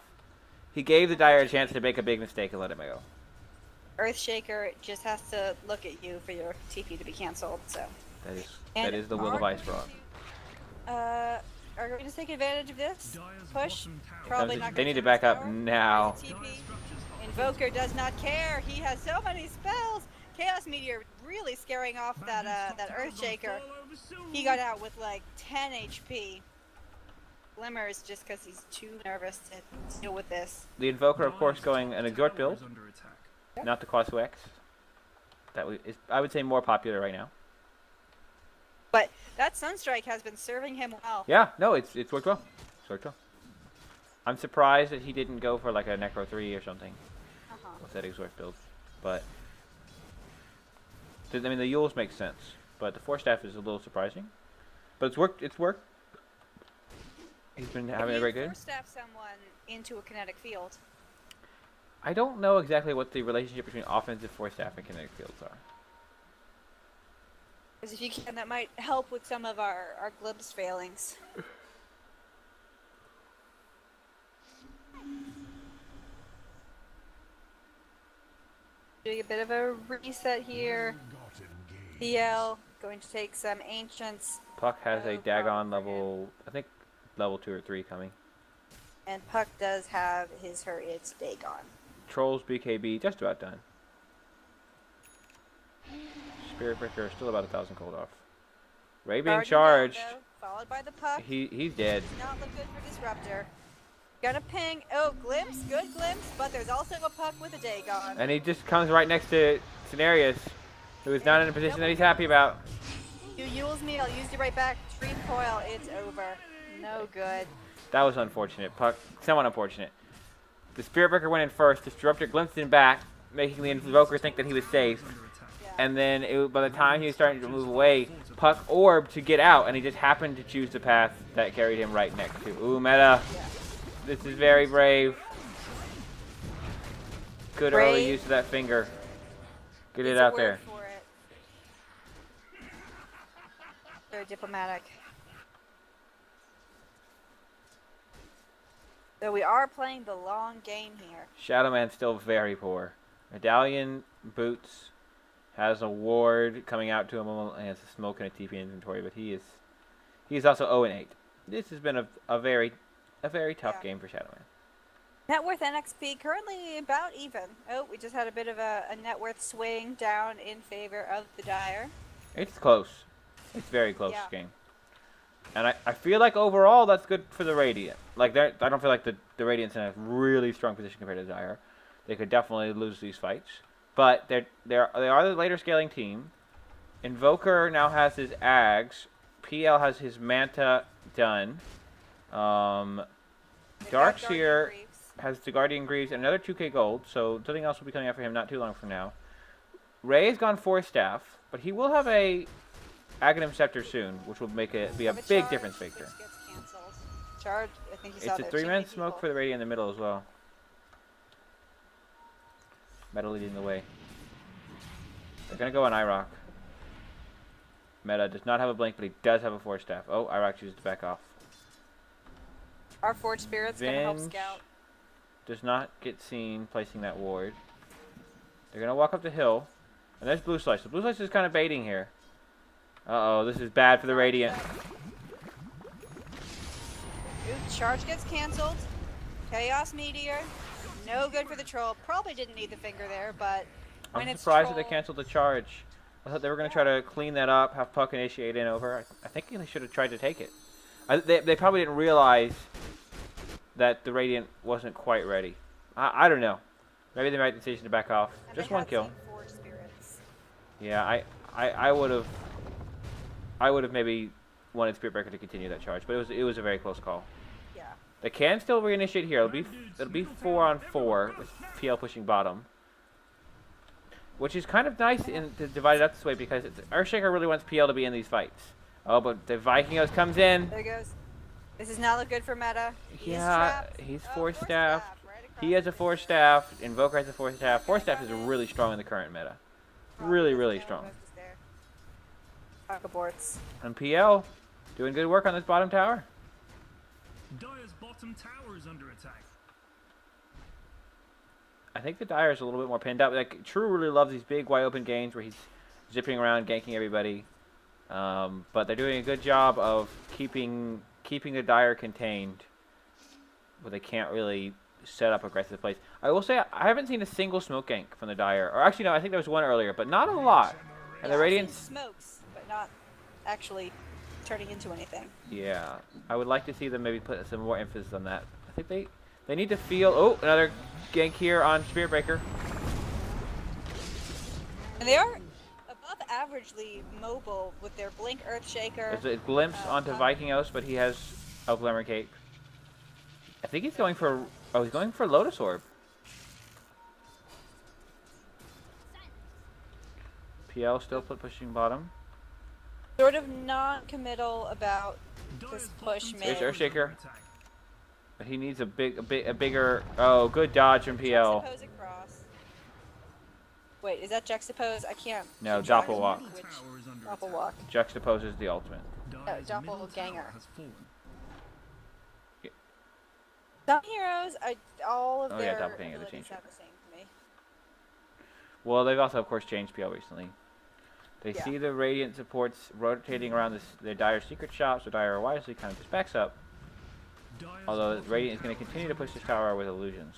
He gave the Dire a chance to make a big mistake and let it go. Earthshaker just has to look at you for your TP to be canceled. So. That is the will of Ice Frog. Are we going to take advantage of this? Dire's Push? bottom tower. Probably not. They gonna need to use back up tower. now. There's a TP. Dire's structures are Invoker does not care. He has so many spells. Chaos Meteor really scaring off that Earthshaker. He got out with like 10 HP. Glimmers just because he's too nervous to deal with this. The Invoker, of course, going an Exhort build, Under attack. not the Quasu X. That is, I would say, more popular right now. But that Sunstrike has been serving him well. Yeah, no, it's worked well. It's worked well. I'm surprised that he didn't go for like a Necro 3 or something Uh-huh. with that Exhort build. But, I mean, the Yules make sense. But the Force Staff is a little surprising. But it's worked. It's worked. He's been having a great game. Force staff someone into a kinetic field. I don't know exactly what the relationship between offensive Force Staff and kinetic fields are. Because if you can, that might help with some of our Glib's failings. Doing a bit of a reset here. DL going to take some ancients, Puck has a Oh, Dagon wow. level, I think, level 2 or 3 coming. and Puck does have his its Dagon. Trolls BKB just about done. Spirit Breaker still about 1,000 cold off. Ray being Already charged. down, though, followed by the Puck. He's dead. Does not look good for Disruptor. Gonna ping. Oh, glimpse, good glimpse, but there's also a Puck with a Dagon. And he just comes right next to Cenarius, who is not in a position that he's happy about. You Yule's me, I'll use you right back. Stream coil, it's over. No good. That was unfortunate. Puck, somewhat unfortunate. The Spirit Breaker went in first. Disruptor glimpsed him back, making the Invoker think that he was safe. Yeah. And then by the time he was starting to move away, Puck orbed to get out, and he just happened to choose the path that carried him right next to. Ooh, meta. Yeah. This is very brave. Good early Brave. use of that finger. Get it It's a out word there. for it. Very diplomatic. So we are playing the long game here. Shadow Man's still very poor. Medallion Boots has a ward coming out to him and has a smoke and a TP inventory, but he's also 0-8. This has been a very tough Yeah. game for Shadow Man. Net worth NXP currently about even. Oh, we just had a bit of a net worth swing down in favor of the Dire. It's close. It's very close Yeah. game. And I feel like overall that's good for the Radiant. Like I don't feel like the Radiant's in a really strong position compared to Dire. They could definitely lose these fights. But they are the later scaling team. Invoker now has his Ags. PL has his Manta done. They've got Dark's Guardian here Greaves. has the Guardian Greaves and another 2k gold, so something else will be coming out for him not too long from now. Ray has gone 4 staff, but he will have a Aghanim Scepter soon, which will make it be a Have big charge, difference which maker. gets canceled. Charge, I think you saw It's a there, 3-man too many smoke people. for the Radiant in the middle as well. Meta leading the way. They're going to go on IROC. Meta does not have a blink, but he does have a 4 staff. Oh, IROC chooses to back off. Our Forge Spirit's gonna help Venge scout. does not get seen placing that ward. They're going to walk up the hill. And there's Blue Slice. The Blue Slice is kind of baiting here. Uh-oh, this is bad for the Radiant. Ooh, charge gets canceled. Chaos Meteor. No good for the troll. Probably didn't need the finger there, but when I'm it's surprised that they troll- canceled the charge. I thought they were going to try to clean that up, have Puck initiate in over. I think they should have tried to take it. They probably didn't realize that the Radiant wasn't quite ready. I don't know. Maybe they made the decision to back off. and Just they one had kill. seen Forge Spirits. Yeah, I would have maybe wanted Spirit Breaker to continue that charge, but it was a very close call. Yeah. They can still reinitiate here. It'll be 4-on-4 with PL pushing bottom, which is kind of nice to divide it up this way because Earthshaker really wants PL to be in these fights. Oh, but the Vikingos comes in. There goes. This is not look good for meta. Yeah, he's Force Staff. Right He has a Force Staff. Invoker has a Force Staff. Force Staff is really strong in the current meta. Really, really strong. Aborts. And PL doing good work on this bottom tower. Dire's bottom tower is under attack. I think the Dire is a little bit more pinned up. Like True really loves these big wide open games where he's zipping around, ganking everybody. But they're doing a good job of keeping the Dire contained, where they can't really set up aggressive plays. I will say I haven't seen a single smoke gank from the Dire, or actually no, I think there was one earlier, but not a lot. And the Radiance smokes, but not actually turning into anything. Yeah, I would like to see them maybe put some more emphasis on that. I think they need to feel. Oh, another gank here on Spirit Breaker. And they are above averagely mobile with their Blink Earthshaker. There's a glimpse onto Vikingos, but he has a Glimmer Cape. I think he's going for. Oh, he's going for Lotus Orb. PL still pushing bottom. Sort of non-committal about this push mid. There's Earthshaker. But he needs a bigger. Oh, good dodge from PL. Juxtapose across. Wait, is that juxtapose? I can't. No, keep track of Doppelwalk. which Doppelwalk. Juxtaposes the ultimate. Doppelganger. Some heroes, all of Oh, yeah, their Doppelganger, they abilities changed it. sound the same to me. Well, they've also, of course, changed PL recently. They Yeah. see the Radiant supports rotating around their Dire secret shop, so Dire wisely kind of just backs up. Although Radiant is going to continue to push this tower with illusions.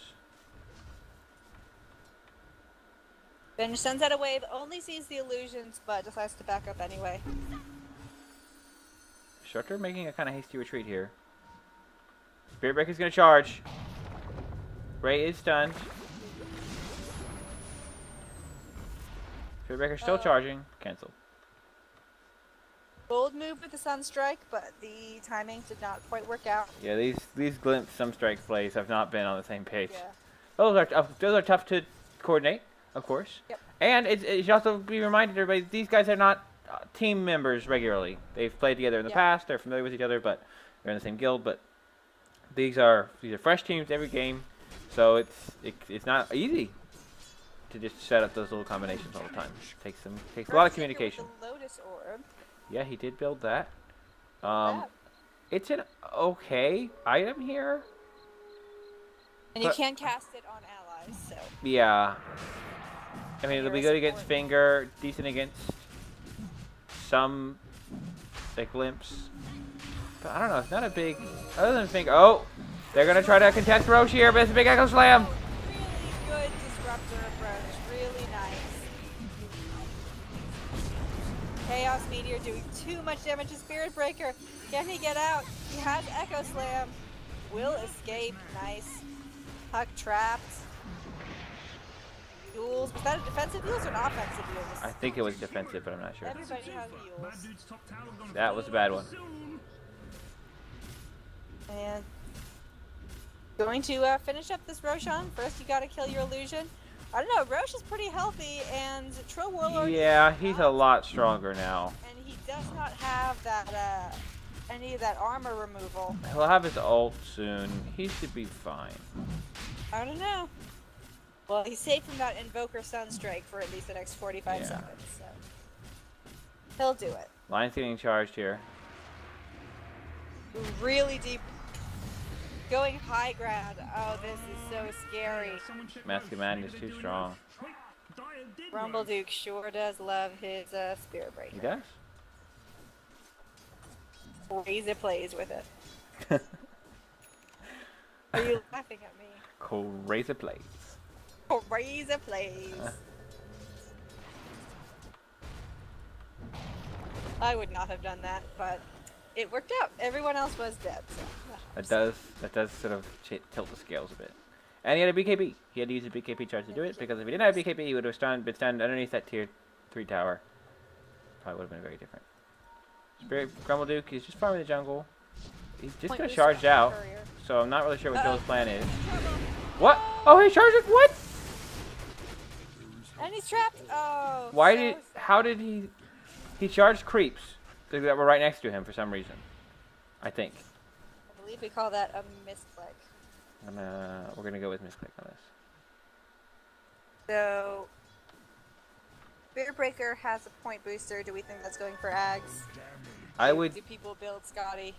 Then sends out a wave, only sees the illusions, but decides to back up anyway. Shorter making a kind of hasty retreat here. Spirit Breaker's going to charge. Ray is stunned. Spirit Breaker's still charging. Cancelled. Bold move with the Sunstrike, but the timing did not quite work out. Yeah, these Glimpse Sunstrike plays have not been on the same page. Yeah. Those are tough to coordinate, of course. Yep. And it should also be reminded everybody, these guys are not team members regularly. They've played together in the past. They're familiar with each other, but they're in the same guild. But these are fresh teams every game, so it's not easy to just set up those little combinations all the time. Takes a lot of communication. With the Lotus Orb. Yeah, he did build that. That. It's an okay item here. And you But- can cast it on allies, so. Yeah. I mean, it'll be Hero good against support. Finger, decent against some like Glimpse. But I don't know, it's not a big. Other than Finger. Oh! They're gonna try to contest Roche here, but it's a big Echo Slam! Really good disruptor approach. Really nice. Chaos Meteor doing too much damage to Spirit Breaker. Can he get out? He has Echo Slam. Will escape. Nice. Huck trapped. Duels. Was that a defensive duels or an offensive I duels? think it was defensive, but I'm not sure. Everybody has Bad duels. dude's top tower gonna That fall was a bad one. soon. And going to finish up this Roshan. First, you gotta kill your illusion. I don't know. Roche is pretty healthy, and Tro Warlord. Yeah, he's a lot stronger now. And he does not have that any of that armor removal. He'll have his ult soon. He should be fine. I don't know. Well, he's safe from that Invoker Sunstrike for at least the next 45 Yeah. seconds, so he'll do it. Line's getting charged here. Really deep. Going high ground. Oh, this is so scary. Someone check Mask of Roche. Madness Maybe too they're doing strong. it. Wait, Dire did Rumble Roche. Duke sure does love his Spirit Breaker. He does? Crazy plays with it. Are you laughing at me? Crazy plays. Crazy plays. I would not have done that, but it worked out. Everyone else was dead, so. That does sort of tilt the scales a bit. And he had a BKB. He had to use a BKB charge to do it, because if he didn't have BKB, he would have been stunned underneath that tier 3 tower. Probably would have been very different. Spirit Grumble Duke is just farming the jungle. He's just Point gonna booster charge out, courier. so I'm not really sure what Uh-oh. Joe's plan is. Trouble. What? Oh, he charged it. What? And he's trapped. Oh. Why so did? sad. How did he? He charged creeps that were right next to him for some reason. I think. I believe we call that a misclick. We're gonna go with misclick on this. So, Bear Breaker has a point booster. Do we think that's going for Ags? I would. Do people build Scotty?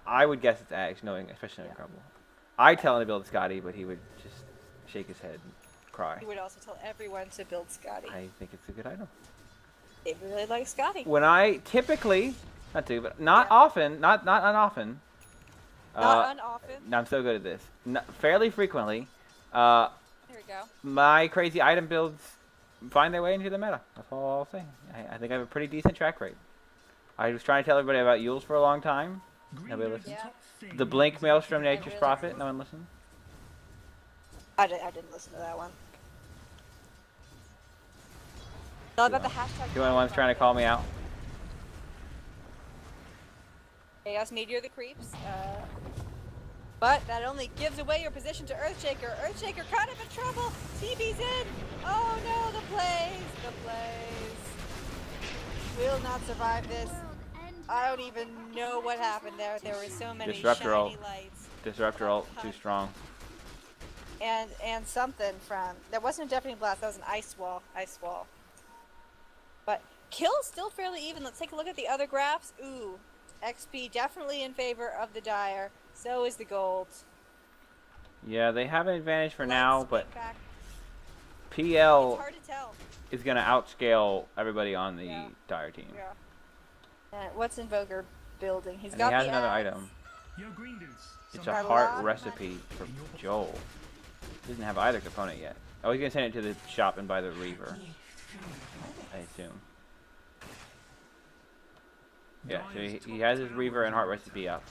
I would guess it's Axe, knowing, especially in Crumble. I'd tell him to build Scotty, but he would just shake his head and cry. He would also tell everyone to build Scotty. I think it's a good item. They really like Scotty. When I typically, not often, not unoften. Not unoften. I'm so good at this. Fairly frequently, There we go. my crazy item builds find their way into the meta. That's all I'll say. I think I have a pretty decent track rate. I was trying to tell everybody about Yules for a long time. Nobody listened. Yeah. The Blink Maelstrom I Nature's really Prophet. did. No one listened. I didn't listen to that one. It's all about the hashtag. You one's trying to call me out. Chaos Meteor the creeps. But that only gives away your position to Earthshaker. Earthshaker kind of in trouble. TB's in. Oh no, the Blaze. The Blaze. Will not survive this. I don't even know what happened there. There were so many Disruptor shiny ult. lights. Disruptor ult too strong. And something from that wasn't a deafening blast, that was an ice wall. Ice wall. But kill's still fairly even. Let's take a look at the other graphs. Ooh. XP definitely in favor of the Dire. So is the gold. Yeah, they have an advantage for Let's now, but get back. It's PL hard to tell. is going to outscale everybody on the Yeah. Dire team. Yeah. What's Invoker building? He's And got he has the another axe. item. Your greenness. It's Got a a heart lot of recipe for Joel. He doesn't have either component yet. Oh, he's going to send it to the shop and buy the Reaver, I assume. Yeah, so he has his Reaver and heart recipe up.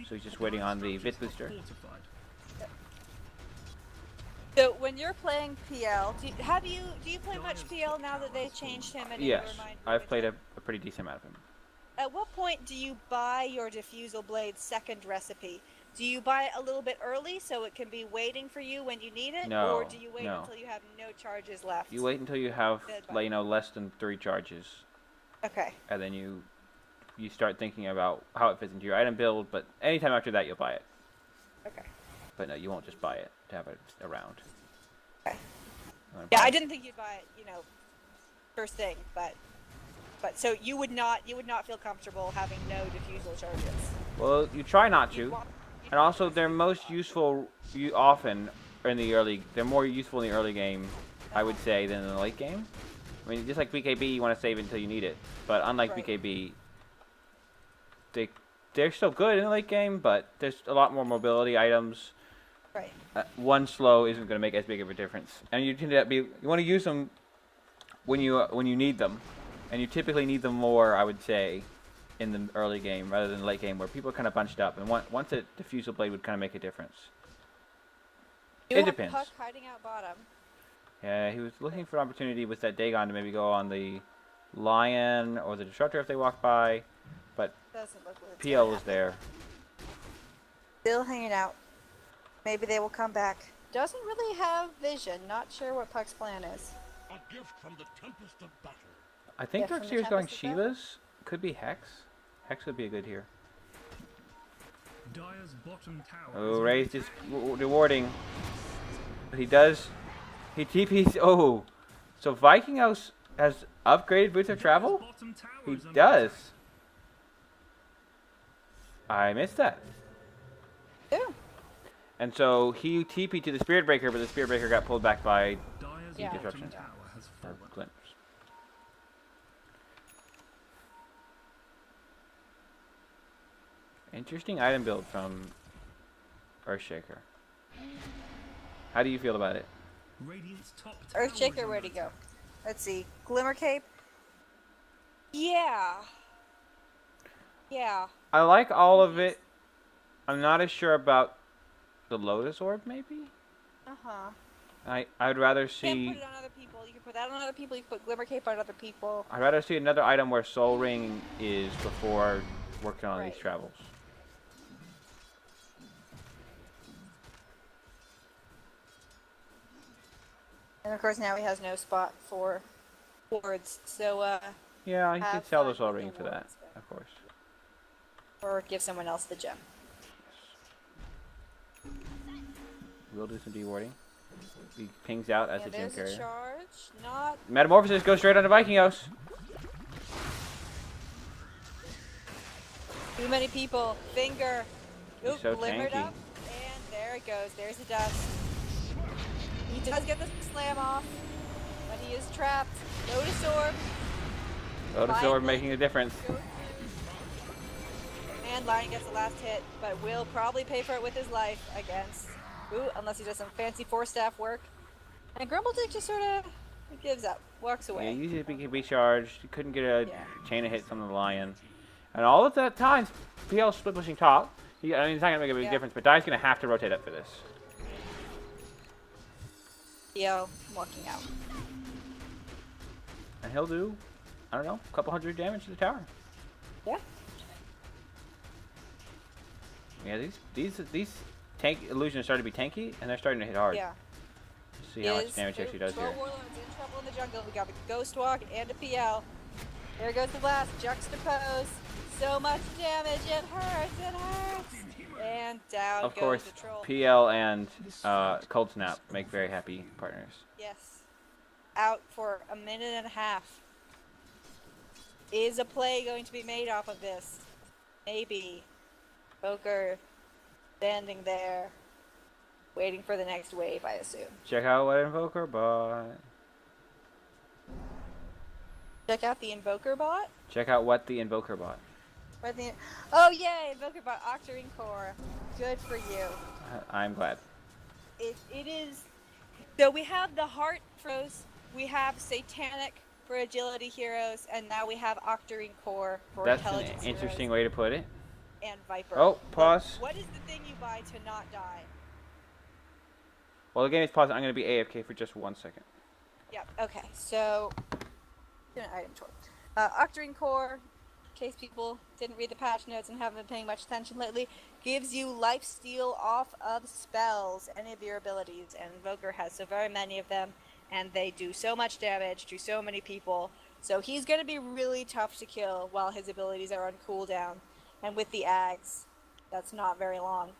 So he's just waiting on the Vit booster. So when you're playing PL, do you play much PL now that they changed him? And Yes, you remind I've played a pretty decent amount of him. At what point do you buy your Diffusal Blade's second recipe? Do you buy it a little bit early so it can be waiting for you when you need it? No, Or do you wait no. until you have no charges left? You wait until you have, Goodbye. less than 3 charges, Okay. and then you start thinking about how it fits into your item build. But anytime after that, you'll buy it. Okay. But no, you won't just buy it to have it around. Okay. You wanna Yeah, buy I it. didn't think you'd buy it, first thing, but so you would not feel comfortable having no diffusal charges. Well, you try not You'd to. want- And also, they're most useful often in the early. They're more useful in the early game, I would say, than in the late game. I mean, just like BKB, you want to save it until you need it. But unlike Right. BKB, they're still good in the late game, but there's a lot more mobility items. Right. One slow isn't going to make as big of a difference, and you want to use them when you need them, and you typically need them more, I would say, in the early game rather than the late game where people are kind of bunched up, and once a diffusal blade would kind of make a difference. You It have depends. Puck hiding out bottom. Yeah, he was looking for an opportunity with that Dagon to maybe go on the Lion or the Disruptor if they walk by, but Doesn't look like it's PL gonna was happen. there. Still hanging out. Maybe they will come back. Doesn't really have vision. Not sure what Puck's plan is. A gift from the tempest of battle. I think Yeah, from the Darkseer's going Tempest of Battle. Sheila's. Could be Hex. Hex would be a good here. Dire's bottom tower. Oh, raised is rewarding. But he does. He TP's. Oh. So Viking House has upgraded Boots of Travel? He does. I missed that. Yeah. And so he TP'd to the Spirit Breaker, but the Spirit Breaker got pulled back by Dire's Yeah. bottom Disruption. tower has or fallen. Glimpse. Interesting item build from Earthshaker. How do you feel about it? Radiant's top tower is Earthshaker, under where'd he go? attack. Let's see. Glimmer Cape. Yeah. Yeah. I like all of it. I'm not as sure about the Lotus Orb, maybe? Uh-huh. I'd rather You can't see put it on other people. You can put that on other people. You can put Glimmer Cape on other people. I'd rather see another item where Soul Ring is before working on Right. these travels. And of course now he has no spot for wards, so Yeah, you have could sell fun the Soul with Ring the for that, wards, but- of course. or give someone else the gem. We'll do some dewarding. He pings out as Yeah, a gem there's a carrier. charge. Not Metamorphosis goes straight onto Vikingos. too many people. Finger. He's Oop, so glimmered tanky. up. And there it goes. There's the dust. He does get the slam off, but he is trapped. Lotus Orb. Lotus Lion Orb Blade making a difference. goes through. And Lion gets the last hit, but will probably pay for it with his life against. Ooh, unless he does some fancy four staff work. And Grumbledick just sort of gives up, walks Yeah, away. usually he can be charged. He couldn't get a Yeah. chain of hits on the Lion. And all of that time, PL's split pushing top. I mean, it's not going to make a big Yeah. difference, but Dai's going to have to rotate up for this. Theo walking out. And he'll do, I don't know, a couple hundred damage to the tower. Yeah. Yeah, these tank illusions are starting to be tanky, and they're starting to hit hard. Yeah. Let's see how much damage he actually does Troll here. Warlord's in trouble in the jungle. We got the Ghost Walk and a PL. There goes the blast. Juxtapose. So much damage. It hurts. It hurts. And down Of goes course, the troll. PL and Cold Snap make very happy partners. Yes. Out for a minute and a half. Is a play going to be made off of this? Maybe. Poker standing there, waiting for the next wave, I assume. Check out what Invoker bought. Check out the Invoker bot. Check out what the Invoker bought. Oh yay, Invoker bot Octarine Core. Good for you. I'm glad. It is. So we have the Heart Heroes, we have Satanic for Agility Heroes, and now we have Octarine Core for That's an Intelligence interesting Heroes way to put it. and Viper. Oh, pause. What is the thing you buy to not die? Well, the game is paused. I'm going to be AFK for just 1 second. Yep. Okay. So, an item tour. Octarine Core, in case people didn't read the patch notes and haven't been paying much attention lately, gives you life steal off of spells, any of your abilities, and Invoker has so very many of them, and they do so much damage to so many people. So he's going to be really tough to kill while his abilities are on cooldown, and with the Ags, that's not very long.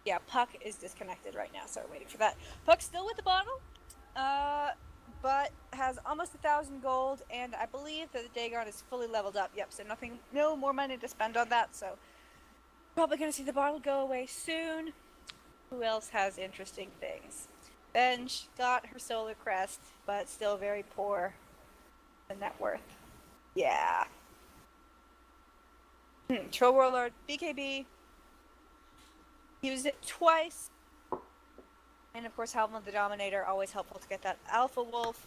Yeah, Puck is disconnected right now, so we're waiting for that. Puck's still with the bottle, but has almost 1,000 gold, and I believe that the Dagon is fully leveled up. Yep, so no more money to spend on that, so probably gonna see the bottle go away soon. Who else has interesting things? Benj got her Solar Crest, but still very poor in net worth. Yeah. Troll Warlord, BKB. Used it twice. And of course, Helm of the Dominator, always helpful to get that Alpha Wolf.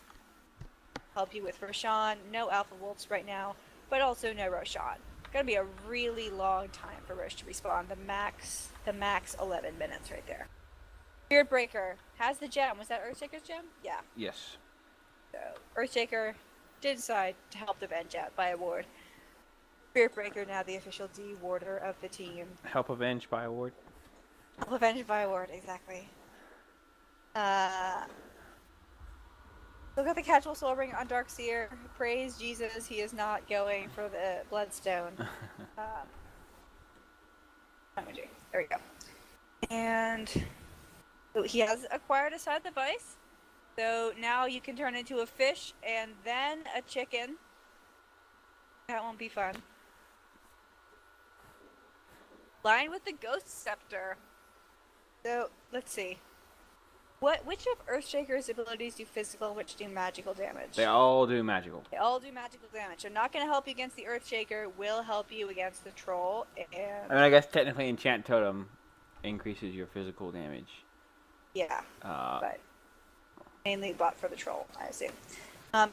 Help you with Roshan. No Alpha Wolves right now, but also no Roshan. Gonna be a really long time for Rosh to respawn. The max 11 minutes right there. Spirit Breaker has the gem. Was that Earthshaker's gem? Yeah. Yes. So Earthshaker did decide to help the Venge out by a ward. Spirit Breaker now the official D-warder of the team. Help Avenge by award. Avenged by a ward, exactly. Look at the casual soul ring on Darkseer. Praise Jesus, he is not going for the Bloodstone. There we go. And he has acquired a side device. So now you can turn into a fish and then a chicken. That won't be fun. Line with the Ghost Scepter. So, let's see. Which of Earthshaker's abilities do physical and which do magical damage? They all do magical. They all do magical damage. They're not going to help you against the Earthshaker, will help you against the Troll, and... I mean, I guess technically Enchant Totem increases your physical damage. Yeah, Uh, but mainly bought for the Troll, I assume.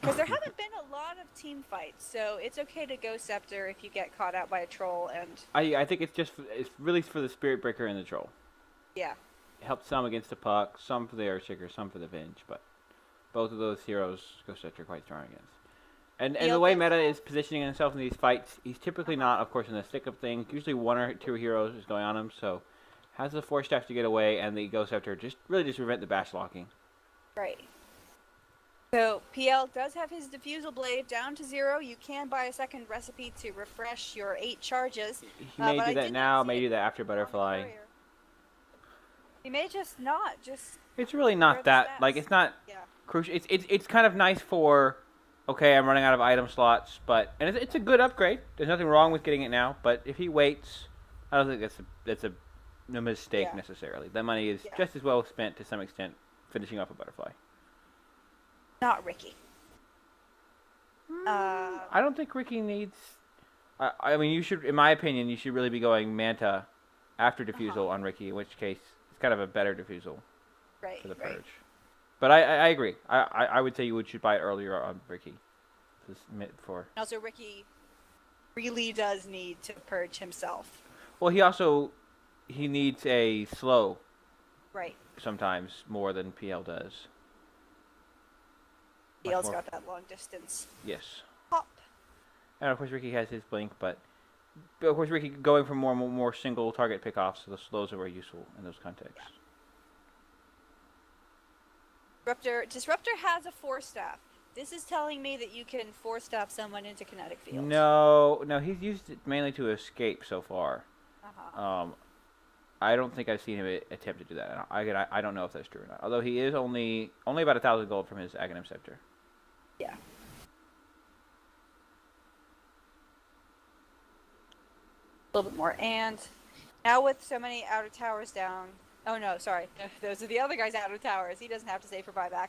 Because there haven't been a lot of team fights, so it's okay to go Scepter if you get caught out by a Troll, and... I think it's really for the Spirit Breaker and the Troll. Yeah. It helps some against the Puck, some for the Earthshaker, some for the Venge, but both of those heroes Ghost Scepter are quite strong against. And the way Meta is positioning himself in these fights, he's typically not, of course, in the thick of things. Usually one or two heroes is going on him, so has the Force Staff to get away, and the Ghost Scepter just prevent the bash locking. Right. So PL does have his Diffusal Blade down to 0. You can buy a second recipe to refresh your 8 charges. He may but do I that did now, not see may it do that after on the Butterfly. courier. He may just not. It's really Where not are the that, stats? like, it's not Yeah. crucial. It's kind of nice for, okay, I'm running out of item slots, and it's a good upgrade. There's nothing wrong with getting it now, but if he waits, I don't think that's a no mistake Yeah. necessarily. That money is Yeah. just as well spent to some extent finishing off a Butterfly. Not Ricky. I don't think Ricky needs. I mean, you should, in my opinion, you should really be going Manta after Diffusal on Ricky, in which case it's kind of a better Diffusal Right. for the right. Purge. But I agree. I would say you should buy it earlier on Ricky. For Also, Ricky really does need to purge himself. well, he needs a slow Right. sometimes more than PL does. Much PL's more- got that long distance. Yes. Hop. And of course Ricky has his blink, but of course Ricky going for more single target pickoffs, so the slows are very useful in those contexts. Disruptor has a Force Staff. This is telling me that you can Force Staff someone into kinetic field. No, he's used it mainly to escape so far. Uh-huh. I don't think I've seen him attempt to do that. I don't know if that's true or not. Although he is only about 1,000 gold from his Aghanim Scepter. Yeah. A little bit more. And now with so many outer towers down. Oh no, sorry. Those are the other guys out of towers. He doesn't have to save for buyback.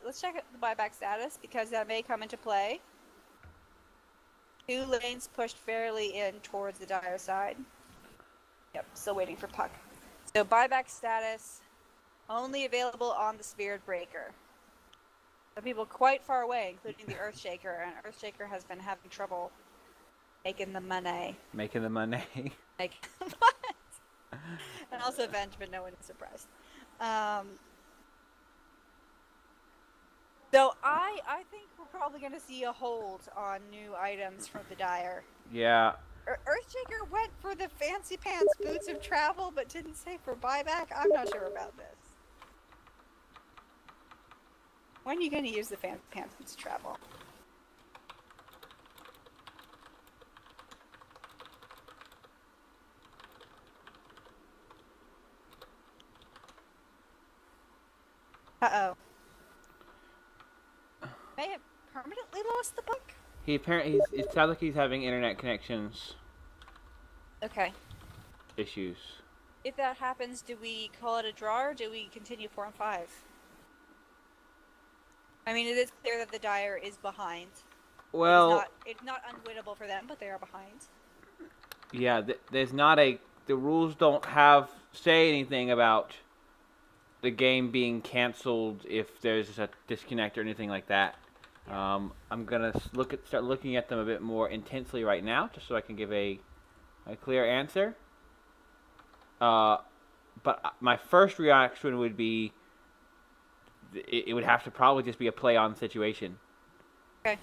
Let's check the buyback status because that may come into play. 2 lanes pushed fairly in towards the dire side. Yep, still waiting for Puck. So buyback status only available on the Spirit Breaker. Some people quite far away, including the Earthshaker, and Earthshaker has been having trouble making the money. Making the money. What? And also Venge, but no one is surprised. So I think we're probably going to see a hold on new items from the Dire. Yeah. Earthshaker went for the fancy pants boots of travel, but didn't say for buyback. I'm not sure about this. When are you going to use the fancy pants boots of travel? Uh-oh. May have permanently lost the book? It sounds like he's having internet connections Okay. issues. If that happens, do we call it a draw or do we continue 4 and 5? I mean, it is clear that the Dire is behind. Well, It's not unwinnable for them, but they are behind. yeah, there's not the rules don't say anything about the game being canceled if there's a disconnect or anything like that. I'm gonna start looking at them a bit more intensely right now, just so I can give a clear answer. But my first reaction would be it would have to probably just be a play on situation. Okay.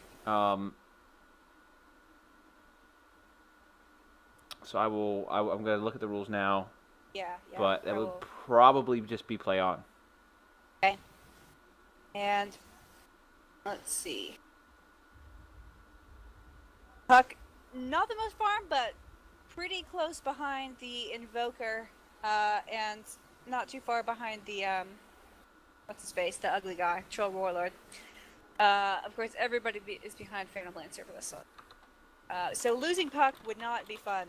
So I'm gonna look at the rules now, Yeah. but that I would will. probably just be play on. Okay. And let's see. Puck, not the most farm, but pretty close behind the Invoker, and not too far behind the what's his face, the ugly guy, Troll Warlord. Of course, everybody is behind Phantom Lancer for this one. So losing Puck would not be fun.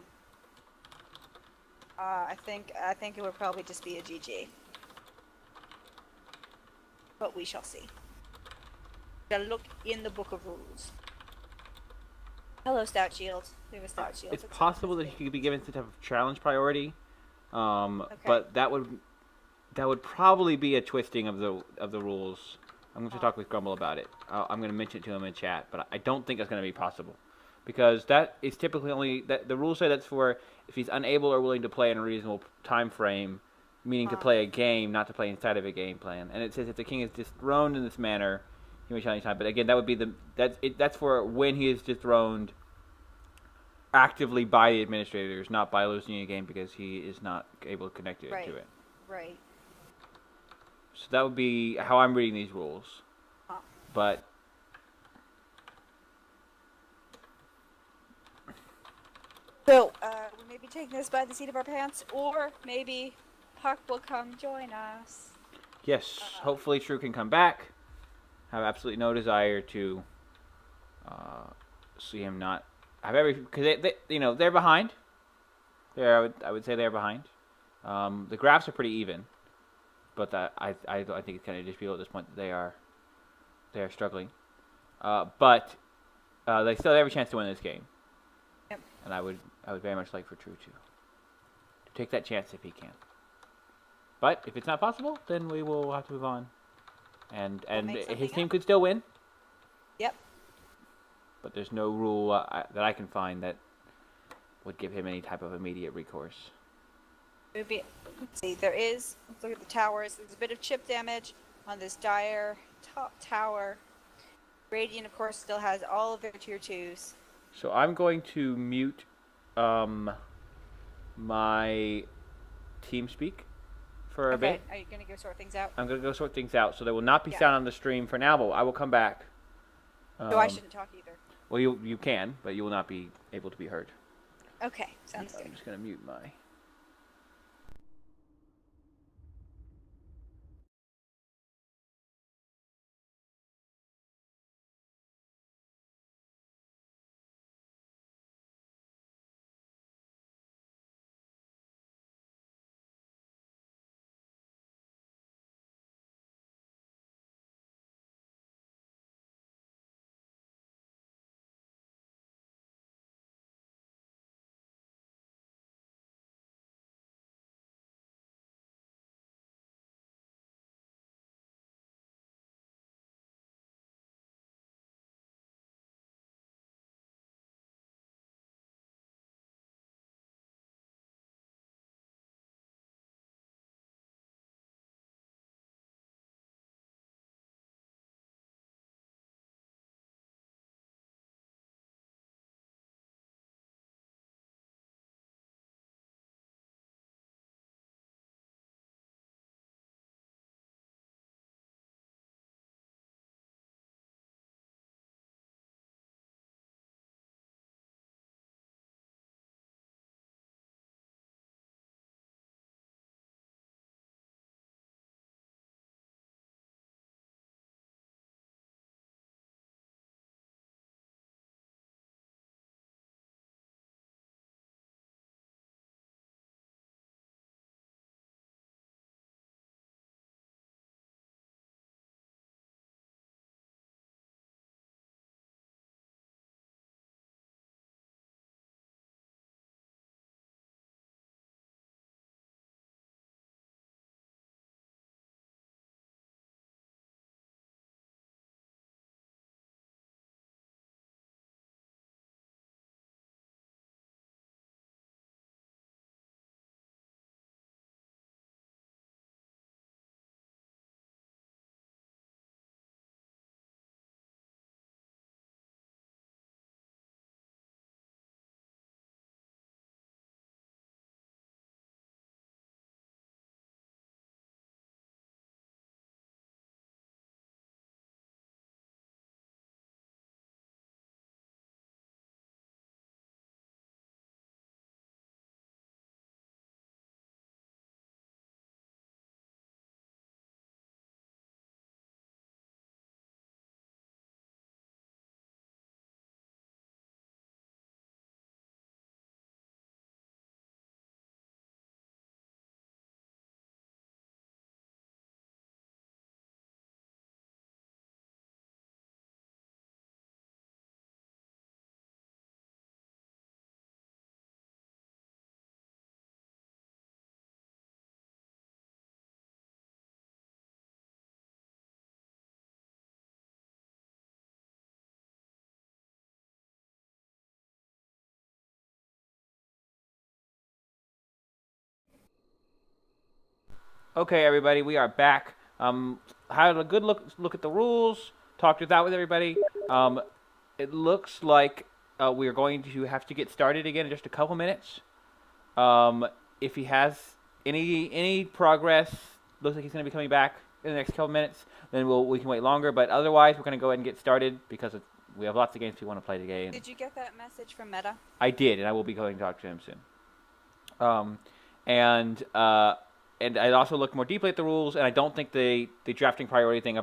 I think it would probably just be a GG. But we shall see. Gotta look in the book of rules. Hello, Stout Shield. We have a Stout Shield. It's possible that he could be given some type of challenge priority, Okay. but that would probably be a twisting of the rules. I'm going to talk with Grumble about it. I'm going to mention it to him in chat, but I don't think that's going to be possible, because that is typically only that the rules say that's for if he's unable or willing to play in a reasonable time frame, meaning to play a game, not to play inside of a game plan. And it says if the king is dethroned in this manner, he may challenge time. But again, that would be that's for when he is dethroned actively by the administrators, not by losing a game because he is not able to connect it Right. to it. Right. So that would be how I'm reading these rules. Huh. But So, we may be taking this by the seat of our pants, or maybe Puck will come join us. yes, hopefully True can come back. I have absolutely no desire to see him not have every because they're behind. I would say they're behind. The graphs are pretty even, but I think it's kind of disputable at this point that they are struggling. But they still have every chance to win this game. Yep. And I would very much like for True to take that chance if he can. But if it's not possible, then we will have to move on. And make his something team up. could still win. Yep. But there's no rule that I can find that would give him any type of immediate recourse. It would be. Let's see. Let's look at the towers. There's a bit of chip damage on this dire top tower. Radiant, of course, still has all of their tier 2s. So I'm going to mute my TeamSpeak for a bit. Are you going to go sort things out? I'm going to go sort things out. So there will not be Yeah. sound on the stream for now, but I will come back. So I shouldn't talk either. Well, you can, but you will not be able to be heard. Okay. Sounds I'm good. just going to mute my... Okay, everybody, we are back. Had a good look at the rules. Talked it out with everybody. It looks like we are going to have to get started again in just a couple minutes. If he has any progress, looks like he's going to be coming back in the next couple minutes, then we can wait longer. But otherwise, we're going to go ahead and get started because we have lots of games we want to play today. And Did you get that message from Meta? I did, and I will be going to talk to him soon. And I also looked more deeply at the rules, and I don't think the drafting priority thing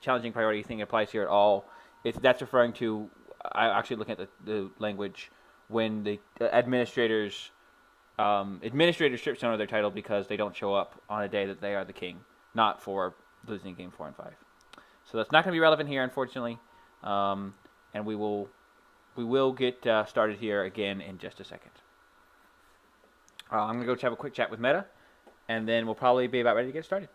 challenging priority thing applies here at all. That's referring to, I'm actually looking at the language, when the administrators strip someone of their title because they don't show up on a day that they are the king, not for losing game 4 and 5. So that's not going to be relevant here, unfortunately. And we will get started here again in just a second. I'm going to go have a quick chat with Meta, and then we'll probably be about ready to get started.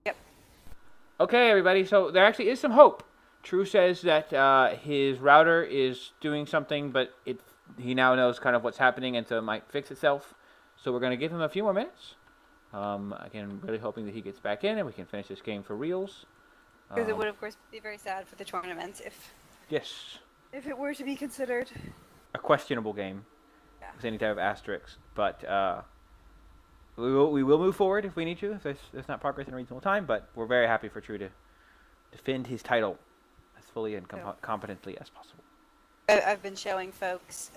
Yep. Okay, everybody. So there actually is some hope. True says that his router is doing something, but he now knows kind of what's happening, and so it might fix itself. So we're going to give him a few more minutes. Again, really hoping that he gets back in and we can finish this game for reals. Because it would, of course, be very sad for the tournament Yes, if it were to be considered. a questionable game Yeah. with any type of asterisk, but we will move forward if we need to, if there's not progress in a reasonable time. But we're very happy for True to defend his title as fully and competently as possible. I've been showing folks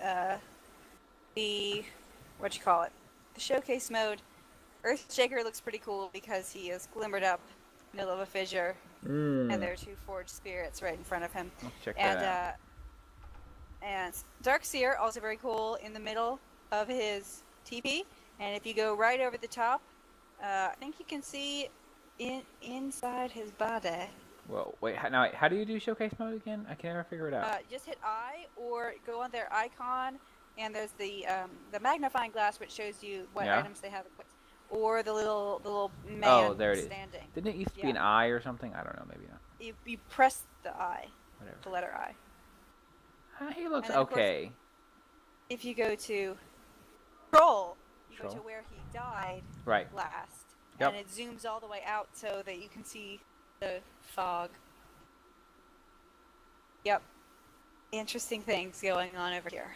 the showcase mode. Earthshaker looks pretty cool because he is glimmered up, middle of a fissure, and there are 2 forged spirits right in front of him. Let's check that out. And Darkseer, also very cool, in the middle of his TP. And if you go right over the top, I think you can see inside his body. Well, wait. How do you do showcase mode again? I can never figure it out. Just hit I or go on their icon, and there's the magnifying glass which shows you what items they have equipped, or the little man there it is. standing. Didn't it used to be an I or something? I don't know. Maybe not. You press the I, Whatever. the letter I. He looks And then, of course, okay. If you go to Troll, you go Troll. to where he died Right. last, Yep. and it zooms all the way out so that you can see the fog. Yep. Interesting things going on over here.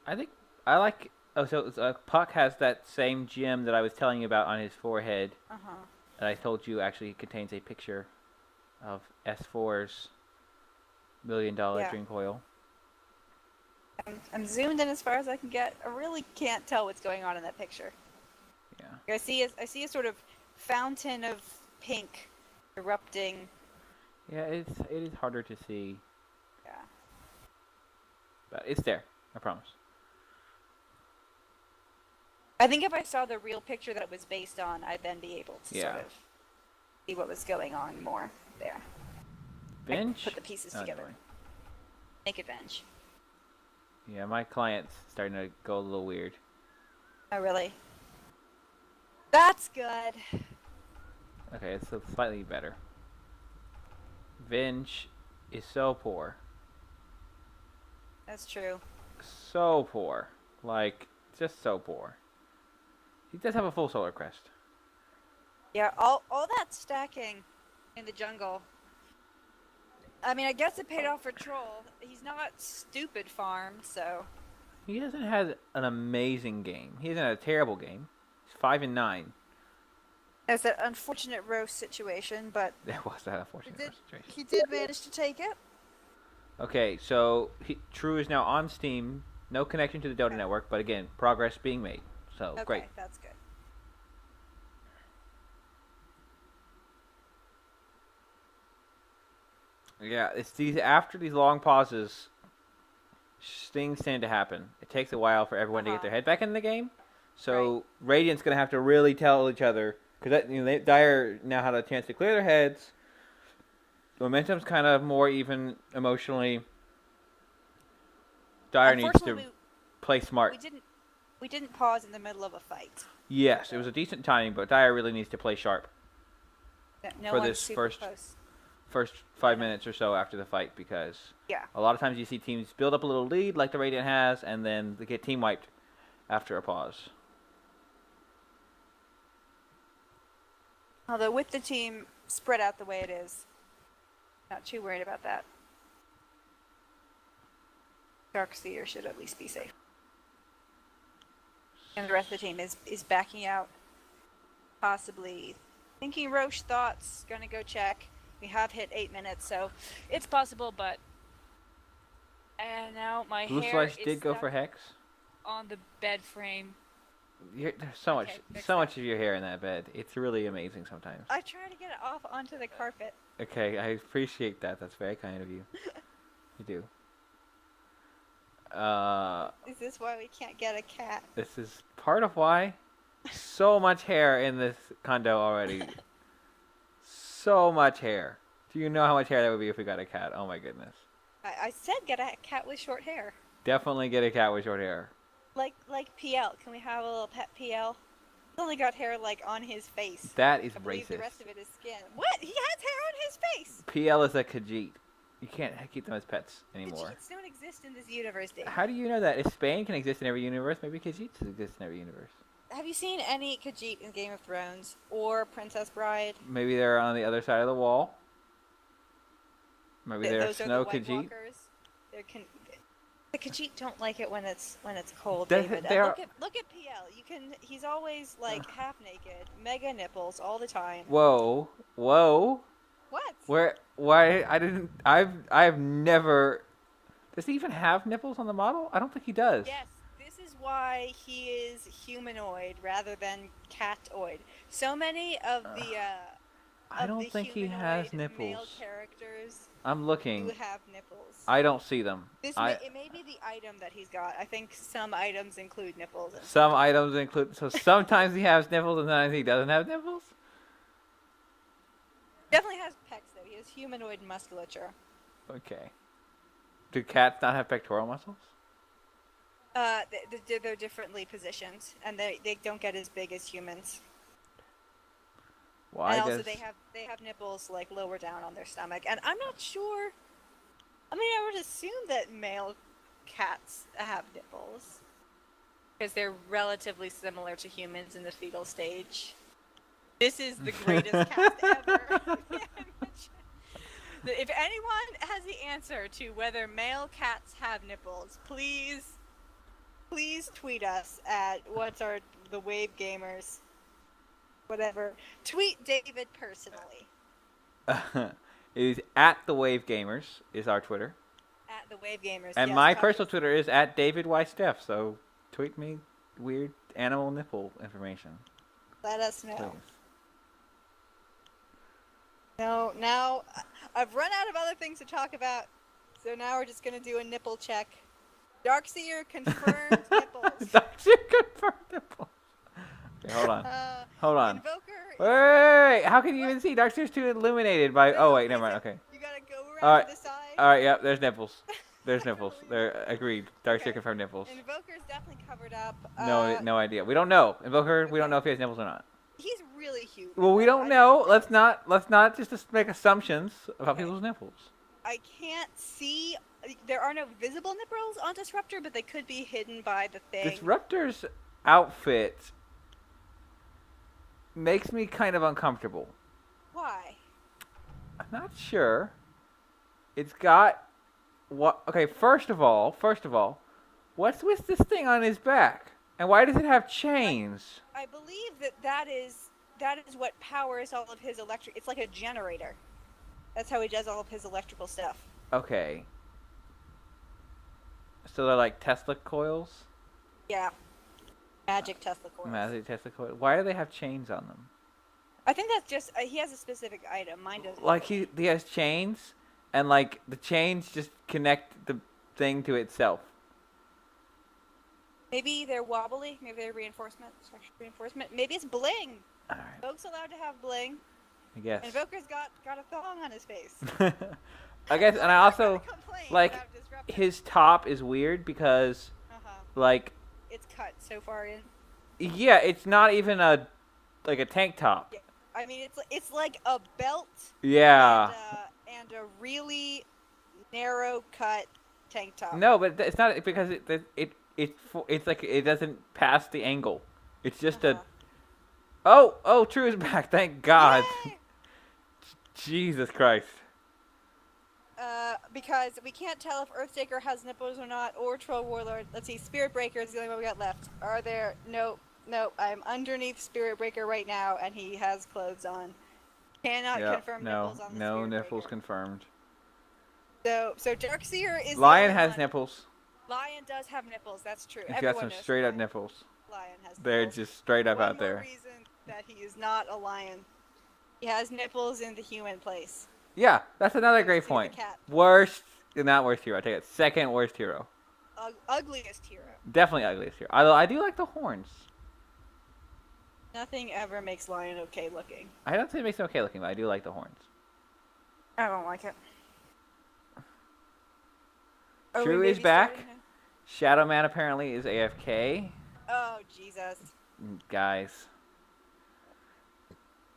I think I like. Oh, so Puck has that same gem that I was telling you about on his forehead. That I told you actually contains a picture of S4's $1 million dream coil. I'm zoomed in as far as I can get. I really can't tell what's going on in that picture. Yeah. I see a sort of fountain of pink erupting. Yeah, it is harder to see, Yeah. but it's there. I promise. I think if I saw the real picture that it was based on, I'd then be able to sort Yeah. of see what was going on more there. Bench? Put the pieces Oh, together. never mind. Make it bench. Yeah, my client's starting to go a little weird. Oh, really? That's good. Okay, it's slightly better. Vinge is so poor. That's true. So poor. Like, just so poor. He does have a full solar crest. Yeah, all that stacking in the jungle. I mean, I guess it paid off for Troll. He's not stupid farm, so. He hasn't had an amazing game. He hasn't had a terrible game. He's 5-9. It's that unfortunate roast situation, but That was that unfortunate situation. he did manage to take it. Okay, so True is now on Steam. No connection to the Dota network, but again, progress being made. So, Okay, great. that's good. Yeah, it's after these long pauses, things tend to happen. It takes a while for everyone to get their head back in the game. So Radiant's gonna have to really tell each other because Dire now had a chance to clear their heads. Momentum's kind of more even emotionally. Dire needs to Unfortunately, play smart. we didn't pause in the middle of a fight. Yes, it was a decent timing, but Dire really needs to play sharp No for one's this super first close. 5 minutes or so after the fight because Yeah. a lot of times you see teams build up a little lead like the Radiant has, and then they get team wiped after a pause. Although with the team spread out the way it is, not too worried about that. Darkseer should at least be safe. And the rest of the team is backing out. Possibly thinking Roche thoughts, gonna go check. We have hit 8 minutes, so it's possible, but... And now my Blue hair Slice is did go stuck for Hex. on the bed frame. There's so Okay, much, fix so that. much of your hair in that bed. It's really amazing sometimes. I try to get it off onto the carpet. Okay, I appreciate that. That's very kind of you. You do. Is this why we can't get a cat? This is part of why. So much hair in this condo already. So much hair. Do you know how much hair that would be if we got a cat? Oh my goodness. I said get a cat with short hair. Definitely get a cat with short hair. Like PL. Can we have a little pet PL? He's only got hair like on his face. That is I believe the racist. rest of it is skin. What? He has hair on his face! PL is a Khajiit. You can't keep them as pets anymore. Khajiits don't exist in this universe, Dave. How do you know that? If Spain can exist in every universe, maybe Khajiits exist in every universe. Have you seen any Khajiit in Game of Thrones or Princess Bride? Maybe they're on the other side of the wall. Maybe they're Those are snow the White Khajiit. Walkers. The Khajiit don't like it when it's cold, They're- David. And they're- look at PL. He's always like half naked, mega nipples all the time. Whoa, whoa. What? I've never. Does he even have nipples on the model? I don't think he does. Yes, this is why he is humanoid rather than catoid. So many of the I don't think he has humanoid Male nipples. characters I'm do looking. have nipples. I don't see them. It may be the item that he's got. I think some items include nipples. And Some items include. So sometimes he has nipples and sometimes he doesn't have nipples? definitely has pecs though. He has humanoid musculature. Okay. Do cats not have pectoral muscles? They're differently positioned, and they don't get as big as humans. Why and also does. they have nipples like lower down on their stomach, and I'm not sure. I mean, I would assume that male cats have nipples because they're relatively similar to humans in the fetal stage. This is the greatest cast ever. If anyone has the answer to whether male cats have nipples, please tweet us at the Wave Gamers. Whatever. Tweet David personally. It is at the Wave Gamers is our Twitter. At the Wave Gamers. And yes, my talk personal to- Twitter is at David Y. Steff, so tweet me weird animal nipple information. Let us know. Please. No, now I've run out of other things to talk about, so now we're just gonna do a nipple check. Darkseer confirmed nipples. That's your confirmed nipple. Okay, hold on. Hold on. Invoker. Wait, how can you even see? Darkseer's too illuminated by. Oh wait, never mind. Okay. You gotta go around Alright. to the side. All right. Yep. There's nipples. There's nipples. They're agreed. Darkseer Okay. confirmed nipples. Invoker's definitely covered up. No idea. We don't know. Invoker. We don't know if he has nipples or not. He's really human. Well, we though. don't know. Let's not just make assumptions about people's nipples. I can't see. There are no visible nipples on Disruptor, but they could be hidden by the thing. Disruptor's outfit makes me kind of uncomfortable. Why? I'm not sure. It's got what? Okay, first of all, what's with this thing on his back, and why does it have chains? I believe that is what powers all of his electric. It's like a generator. That's how he does all of his electrical stuff. Okay. So they're like Tesla coils? Yeah. Magic Tesla coils. Magic Tesla coils. Why do they have chains on them? I think that's just he has a specific item. Mine doesn't. Like he has chains, and like the chains just connect the thing to itself. Maybe they're wobbly. Maybe they're reinforcement. Structure reinforcement. Maybe it's bling. All right, Folks allowed to have bling. I guess. Invoker's got a thong on his face. I guess, and I also Complain like about Disruptor. his top is weird because like It's cut so far in. yeah, it's not even a tank top. Yeah. I mean, it's like a belt. Yeah. And a really narrow cut tank top. No, but it's not because it's like it doesn't pass the angle. It's just a. Oh, True is back. Thank God. Yay! Jesus Christ. Because we can't tell if Earthshaker has nipples or not, or Troll Warlord. Let's see, Spirit Breaker is the only one we got left. Are there? Nope. I'm underneath Spirit Breaker right now, and he has clothes on. Cannot confirm nipples on the no Spirit nipples Breaker. confirmed. So Darkseer is. Lion the only has one. nipples. Lion does have nipples. That's true. He's Everyone got some knows straight up Lion. nipples. Lion has. They're nipples. just straight up One out more there. reason that he is not a lion. He has nipples in the human place. Yeah, that's another great See the point. cat. Not worst hero. I take it. Second worst hero. Ugliest hero. Definitely ugliest hero. Although I do like the horns. Nothing ever makes Lion okay looking. I don't think it makes him okay looking, but I do like the horns. I don't like it. True is back. Shadow Man apparently is AFK. Oh, Jesus. Guys.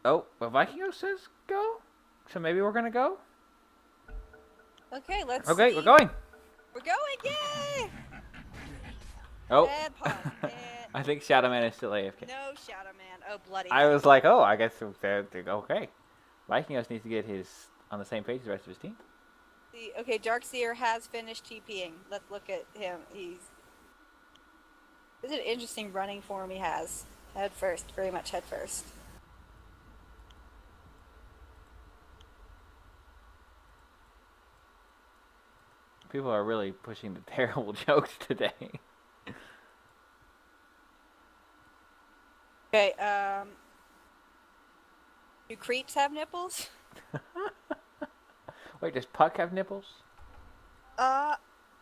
Oh, but Vikingo says go? So maybe we're gonna go? Okay, let's Okay, see. we're going! We're going, yay! Oh. And pause. And I think Shadow Man is still AFK. no Shadow Man. Oh, bloody. I was like, oh, I guess they're okay. Vikingos needs to get his on the same page as the rest of his team. See, okay, Darkseer has finished TPing. Let's look at him. This is an interesting running form he has. Head first, very much head first. People are really pushing the terrible jokes today. Okay, do creeps have nipples? Wait, does Puck have nipples? I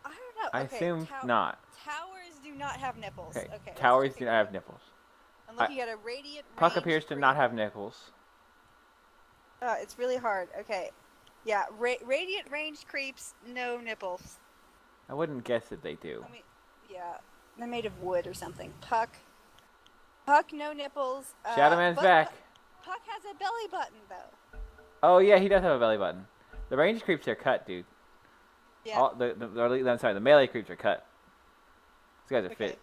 don't know. I Okay, assume not. Towers do not have nipples. Okay, Okay, let's towers just do take not a have look. nipples. I'm looking at a radiant. Puck ranged appears to creep. not have nipples. It's really hard. Okay, yeah, radiant ranged creeps, no nipples. I wouldn't guess that they do. I mean, yeah, they're made of wood or something. Puck, no nipples. Shadow Man's but back. Puck has a belly button though. Oh yeah, he does have a belly button. The range creeps are cut, dude. Yeah. All, I'm sorry, the melee creeps are cut. These guys are Okay. fit.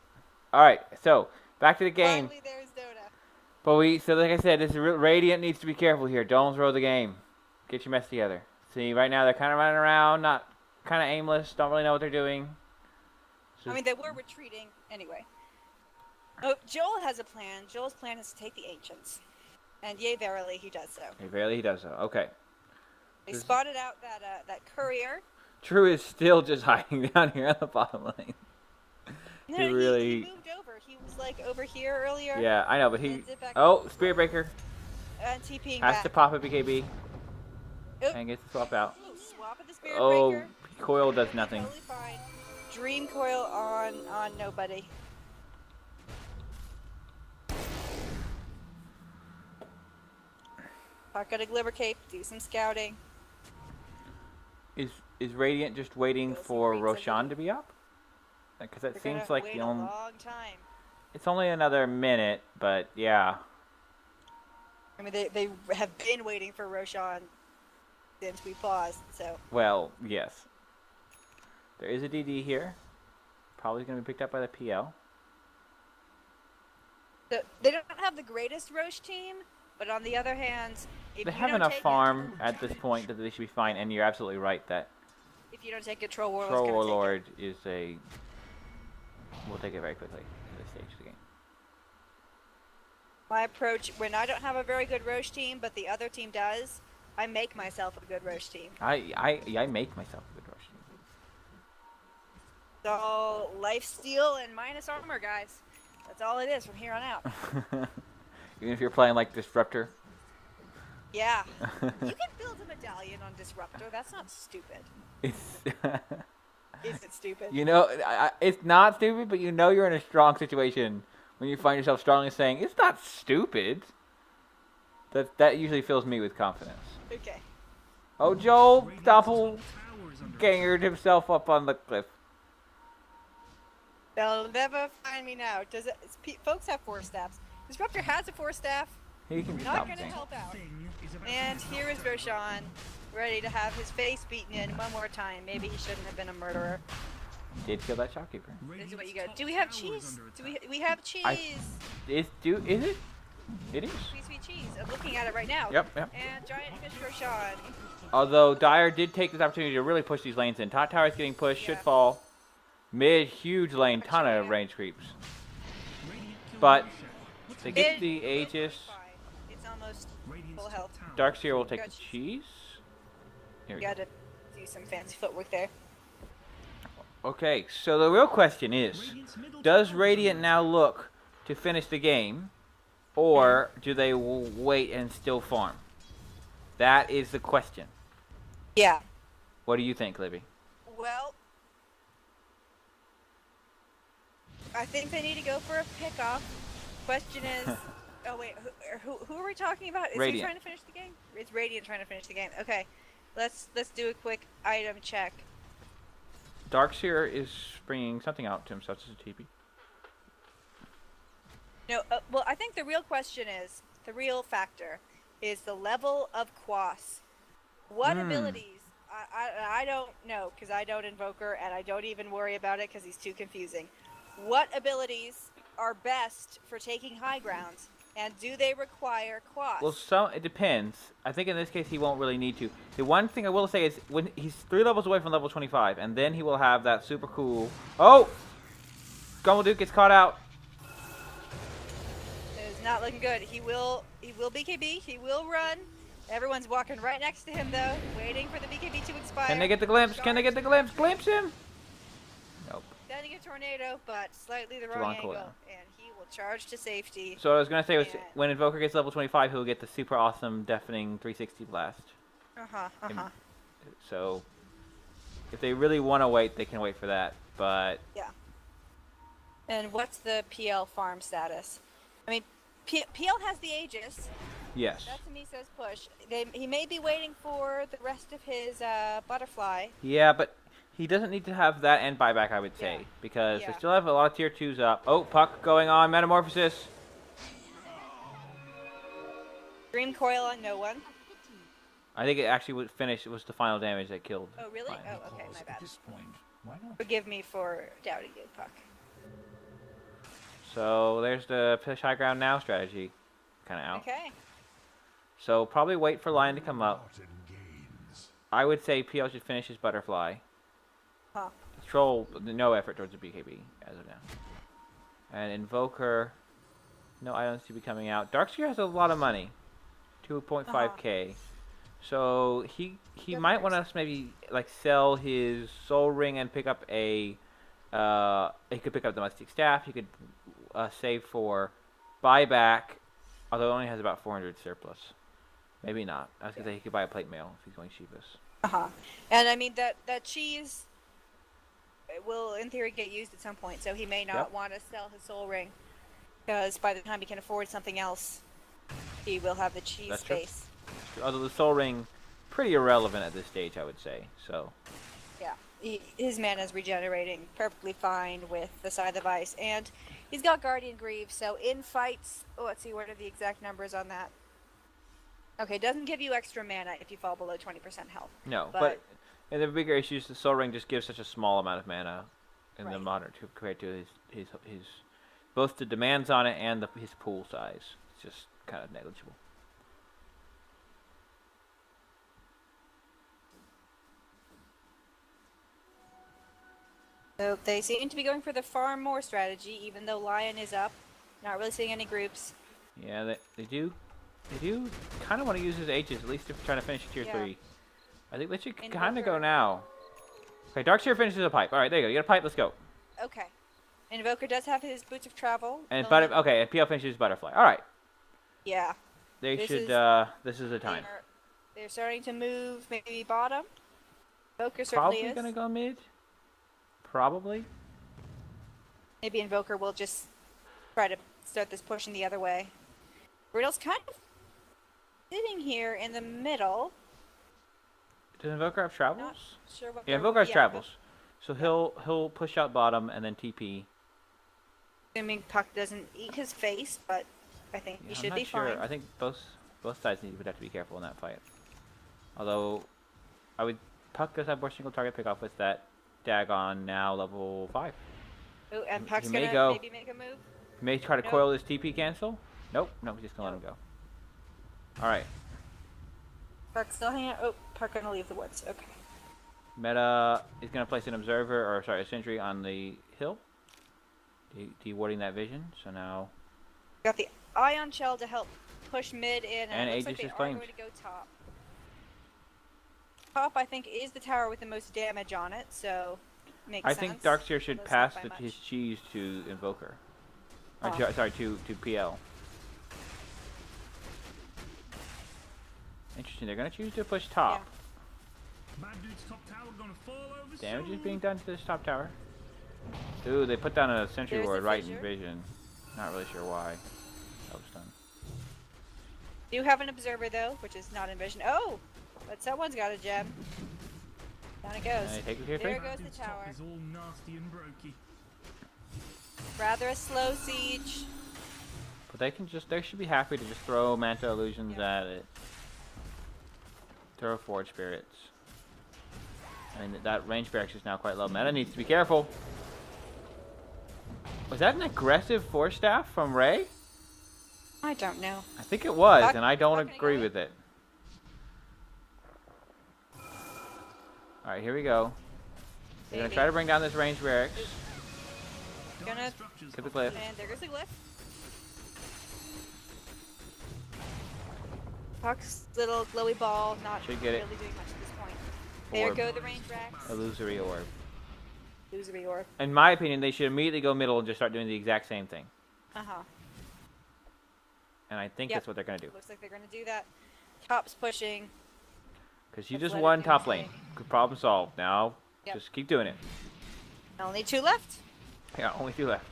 All right, so back to the game. Finally, there's Dota. But so like I said, this Radiant needs to be careful here. Don't throw the game. Get your mess together. See, right now they're kind of running around, kind of aimless. Don't really know what they're doing. I mean, they were retreating anyway. Oh, Joel has a plan. Joel's plan is to take the ancients, and yea, verily, he does so. Barely he does so. Okay. They spotted out that courier. True is still just hiding down here on the bottom lane. No, He really- he moved over. He was like over here earlier. Yeah, I know, but he. Then zip back Oh, Spirit Breaker and TPing has back. to pop a BKB Oop. and gets to swap out. Ooh, swap at the Spirit Oh, Breaker. Coil does nothing. Totally fine. Dream Coil on nobody. Puck got a Glimmer Cape, do some scouting. Is Radiant just waiting Go see for Rings of Roshan the- to be up? Because it They're seems gonna like wait the a only. long time. It's only another minute, but yeah. I mean, they have been waiting for Roshan since we paused, so. Well, yes. There is a DD here. Probably going to be picked up by the PL. They don't have the greatest Roche team, but on the other hand, if They you have don't enough take farm at this point that they should be fine, and you're absolutely right that if you don't take it, Troll Warlord's Troll gonna take it. Warlord is a. We'll take it very quickly at this stage of the game. My approach, when I don't have a very good Roche team, but the other team does, I make myself a good Roche team. I make myself a good Rush team. So, life steal and minus armor, guys. That's all it is from here on out. Even if you're playing like Disruptor. Yeah. You can build a medallion on Disruptor. That's not stupid. It's. Is it stupid? You know, it's not stupid, but you know you're in a strong situation when you find yourself strongly saying, it's not stupid. That usually fills me with confidence. Okay. Oh, Joel Radiant's doppelgangered towers under himself up on the cliff. They'll never find me now. Folks have 4 staffs. Disruptor has a 4 staff. He can be Not gonna compensating. help out. thing is about And to here is Roshan, ready to have his face beaten in one more time. Maybe he shouldn't have been a murderer. Did kill that shopkeeper. This is what you Radiant's got. Do we have top cheese? tower's Do under attack. we have cheese? Is it? It is. Sweet cheese. I'm looking at it right now. Yep. And giant fish Roshan. Although Dyer did take this opportunity to really push these lanes in. Top tower's getting pushed, should Yeah. fall. Mid, huge lane, ton of Tornado. range creeps. Radiant killed But Roshan. What's they that? get Mid- the Aegis. Fine. It's almost Radiant's full top health. tower Darkseer will take Got the cheese. cheese. Here we go. gotta do some fancy footwork there. Okay, so the real question is, Radiant's middle does tower is Radiant under now look to finish the game, or do they wait and still farm? That is the question. Yeah. What do you think, Libby? Well, I think they need to go for a pickoff. Question is, oh wait, who are we talking about? Is he Radiant. trying to finish the game? It's Radiant trying to finish the game. Okay, let's do a quick item check. Darkseer is bringing something out to himself as a TP. No, well, I think the real question is, the real factor is the level of Quas. What abilities? I don't know because I don't Invoker and I don't even worry about it because he's too confusing. What abilities are best for taking high grounds, and do they require Quas? Well, it depends. I think in this case he won't really need to. The one thing I will say is when he's 3 levels away from level 25, and then he will have that super cool. Oh, Gumbleduke gets caught out. It is not looking good. He will BKB. He will run. Everyone's walking right next to him though, waiting for the BKB to expire. Can they get the glimpse? Can they get the glimpse? Glimpse him? Nope. Sending a tornado, but slightly the It's a wrong long angle, cooldown. and he will charge to safety. So I was gonna say was Yeah. when Invoker gets level 25, he'll get the super awesome deafening 360 blast. Uh-huh. So if they really want to wait, they can wait for that. But Yeah. And what's the PL farm status? I mean, PL has the Aegis. yes, That to me says push. He may be waiting for the rest of his butterfly. yeah, but he doesn't need to have that and buyback, I would say, Yeah. because they Yeah. still have a lot of tier 2s up. Oh, Puck going on Metamorphosis. Dream coil on no one. I think it actually would finish. It was the final damage that killed. Oh really? Fine. Oh okay, my At bad. this point, why not? Forgive me for doubting you, Puck. So there's the push high ground now strategy, kind of out. Okay. So probably wait for Lion to come up. Martin gains. I would say PL should finish his butterfly. Huh. Troll, no effort towards the BKB as of now. And Invoker, no items to be coming out. Darkseer has a lot of money, 2.5k. So he Good might first. want to maybe like sell his Soul Ring and pick up a. He could pick up the Mystic Staff. He could save for buyback, although it only has about 400 surplus. Maybe not. I was gonna say he could buy a plate mail if he's going cheapest. And I mean that cheese will in theory get used at some point, so he may not Yep. want to sell his soul ring because by the time he can afford something else, he will have the cheese That's true. space. Although the Soul Ring, pretty irrelevant at this stage, I would say. So. Yeah, his mana is regenerating perfectly fine with the Scythe of Ice, and he's got Guardian Greaves, so in fights... Oh, let's see, what are the exact numbers on that? Okay, it doesn't give you extra mana if you fall below 20% health. No, but and the bigger issue is the Soul Ring just gives such a small amount of mana in the Right. modern compared to his both the demands on it and his pool size. It's just kind of negligible. So they seem to be going for the farm more strategy, even though Lion is up. Not really seeing any groups. Yeah, they do kind of want to use his H's, at least if trying to finish tier Yeah. 3. I think they should Invoker. kind of go now. Okay, Darkseer finishes a pipe. All right, there you go. You got a pipe. Let's go. Okay. Invoker does have his Boots of Travel. And Only- okay, and PL finishes Butterfly. All right, Yeah. they This should. is- This is the time. They're starting to move maybe bottom. Invoker certainly Probably is. gonna go mid. Probably. Maybe Invoker will just try to start this pushing the other way. Riddle's kind of sitting here in the middle. Does Invoker have Not travels? sure what Yeah, they're- Invoker has yeah, travels. So he'll push out bottom and then TP. Assuming Puck doesn't eat his face, but I think Yeah, he I'm should not be sure. fine. I think both sides would have to be careful in that fight. Although, Puck does have more single target pick off with that Dagon now level 5. Oh, and he Puck's may gonna go. maybe make a move. May try to Nope. coil his TP cancel. Nope, he's just gonna let him go. All right, Puck's still hanging out. Oh, Puck gonna leave the woods. Okay. Meta is gonna place an observer, or sorry, a sentry on the hill, dewarding that vision. So now, Got the Ion Shell to help push mid in, And it looks like Aegis they is are claimed. going to go top. Top, I think, is the tower with the most damage on it, so makes I sense. think Darkseer should Although it's pass not by his much. cheese to Invoker. Or Oh. to PL. Interesting. They're gonna choose to push top. Mad dude's top tower gonna fall over Damage is soon. being done to this top tower. Ooh, they put down a sentry There's ward the right in fissure. vision. Not really sure why. That was done. Do have an observer though, which is not in vision. Oh, but someone's got a gem. Down it goes. And they take the tier There 3. goes the Dude's top tower. is all nasty and brokey. Rather a slow siege. But they should be happy to just throw Manta Illusions Yeah. at it. Throw Forge Spirits. I mean, that range barracks is now quite low. Meta needs to be careful. Was that an aggressive Force Staff from Ray? I don't know. I think it was, Puck- and I don't Puck gonna agree go with it. Alright, here we go. They're gonna Maybe. try to bring down this range barracks. Gonna- Dark structures Get the off cliff. And there goes the glyph. Puck's little glowy ball, not Should get really it. doing much at this point. There Orb. go the range racks. Illusory Orb. Illusory orb. In my opinion, they should immediately go middle and just start doing the exact same thing. Uh-huh. And I think Yep. that's what they're gonna do. Looks like they're gonna do that. Top's pushing. Because you Let's just let it won do top its lane. thing. Good problem solved. Now, Yep. just keep doing it. Only 2 left. Yeah, only 2 left.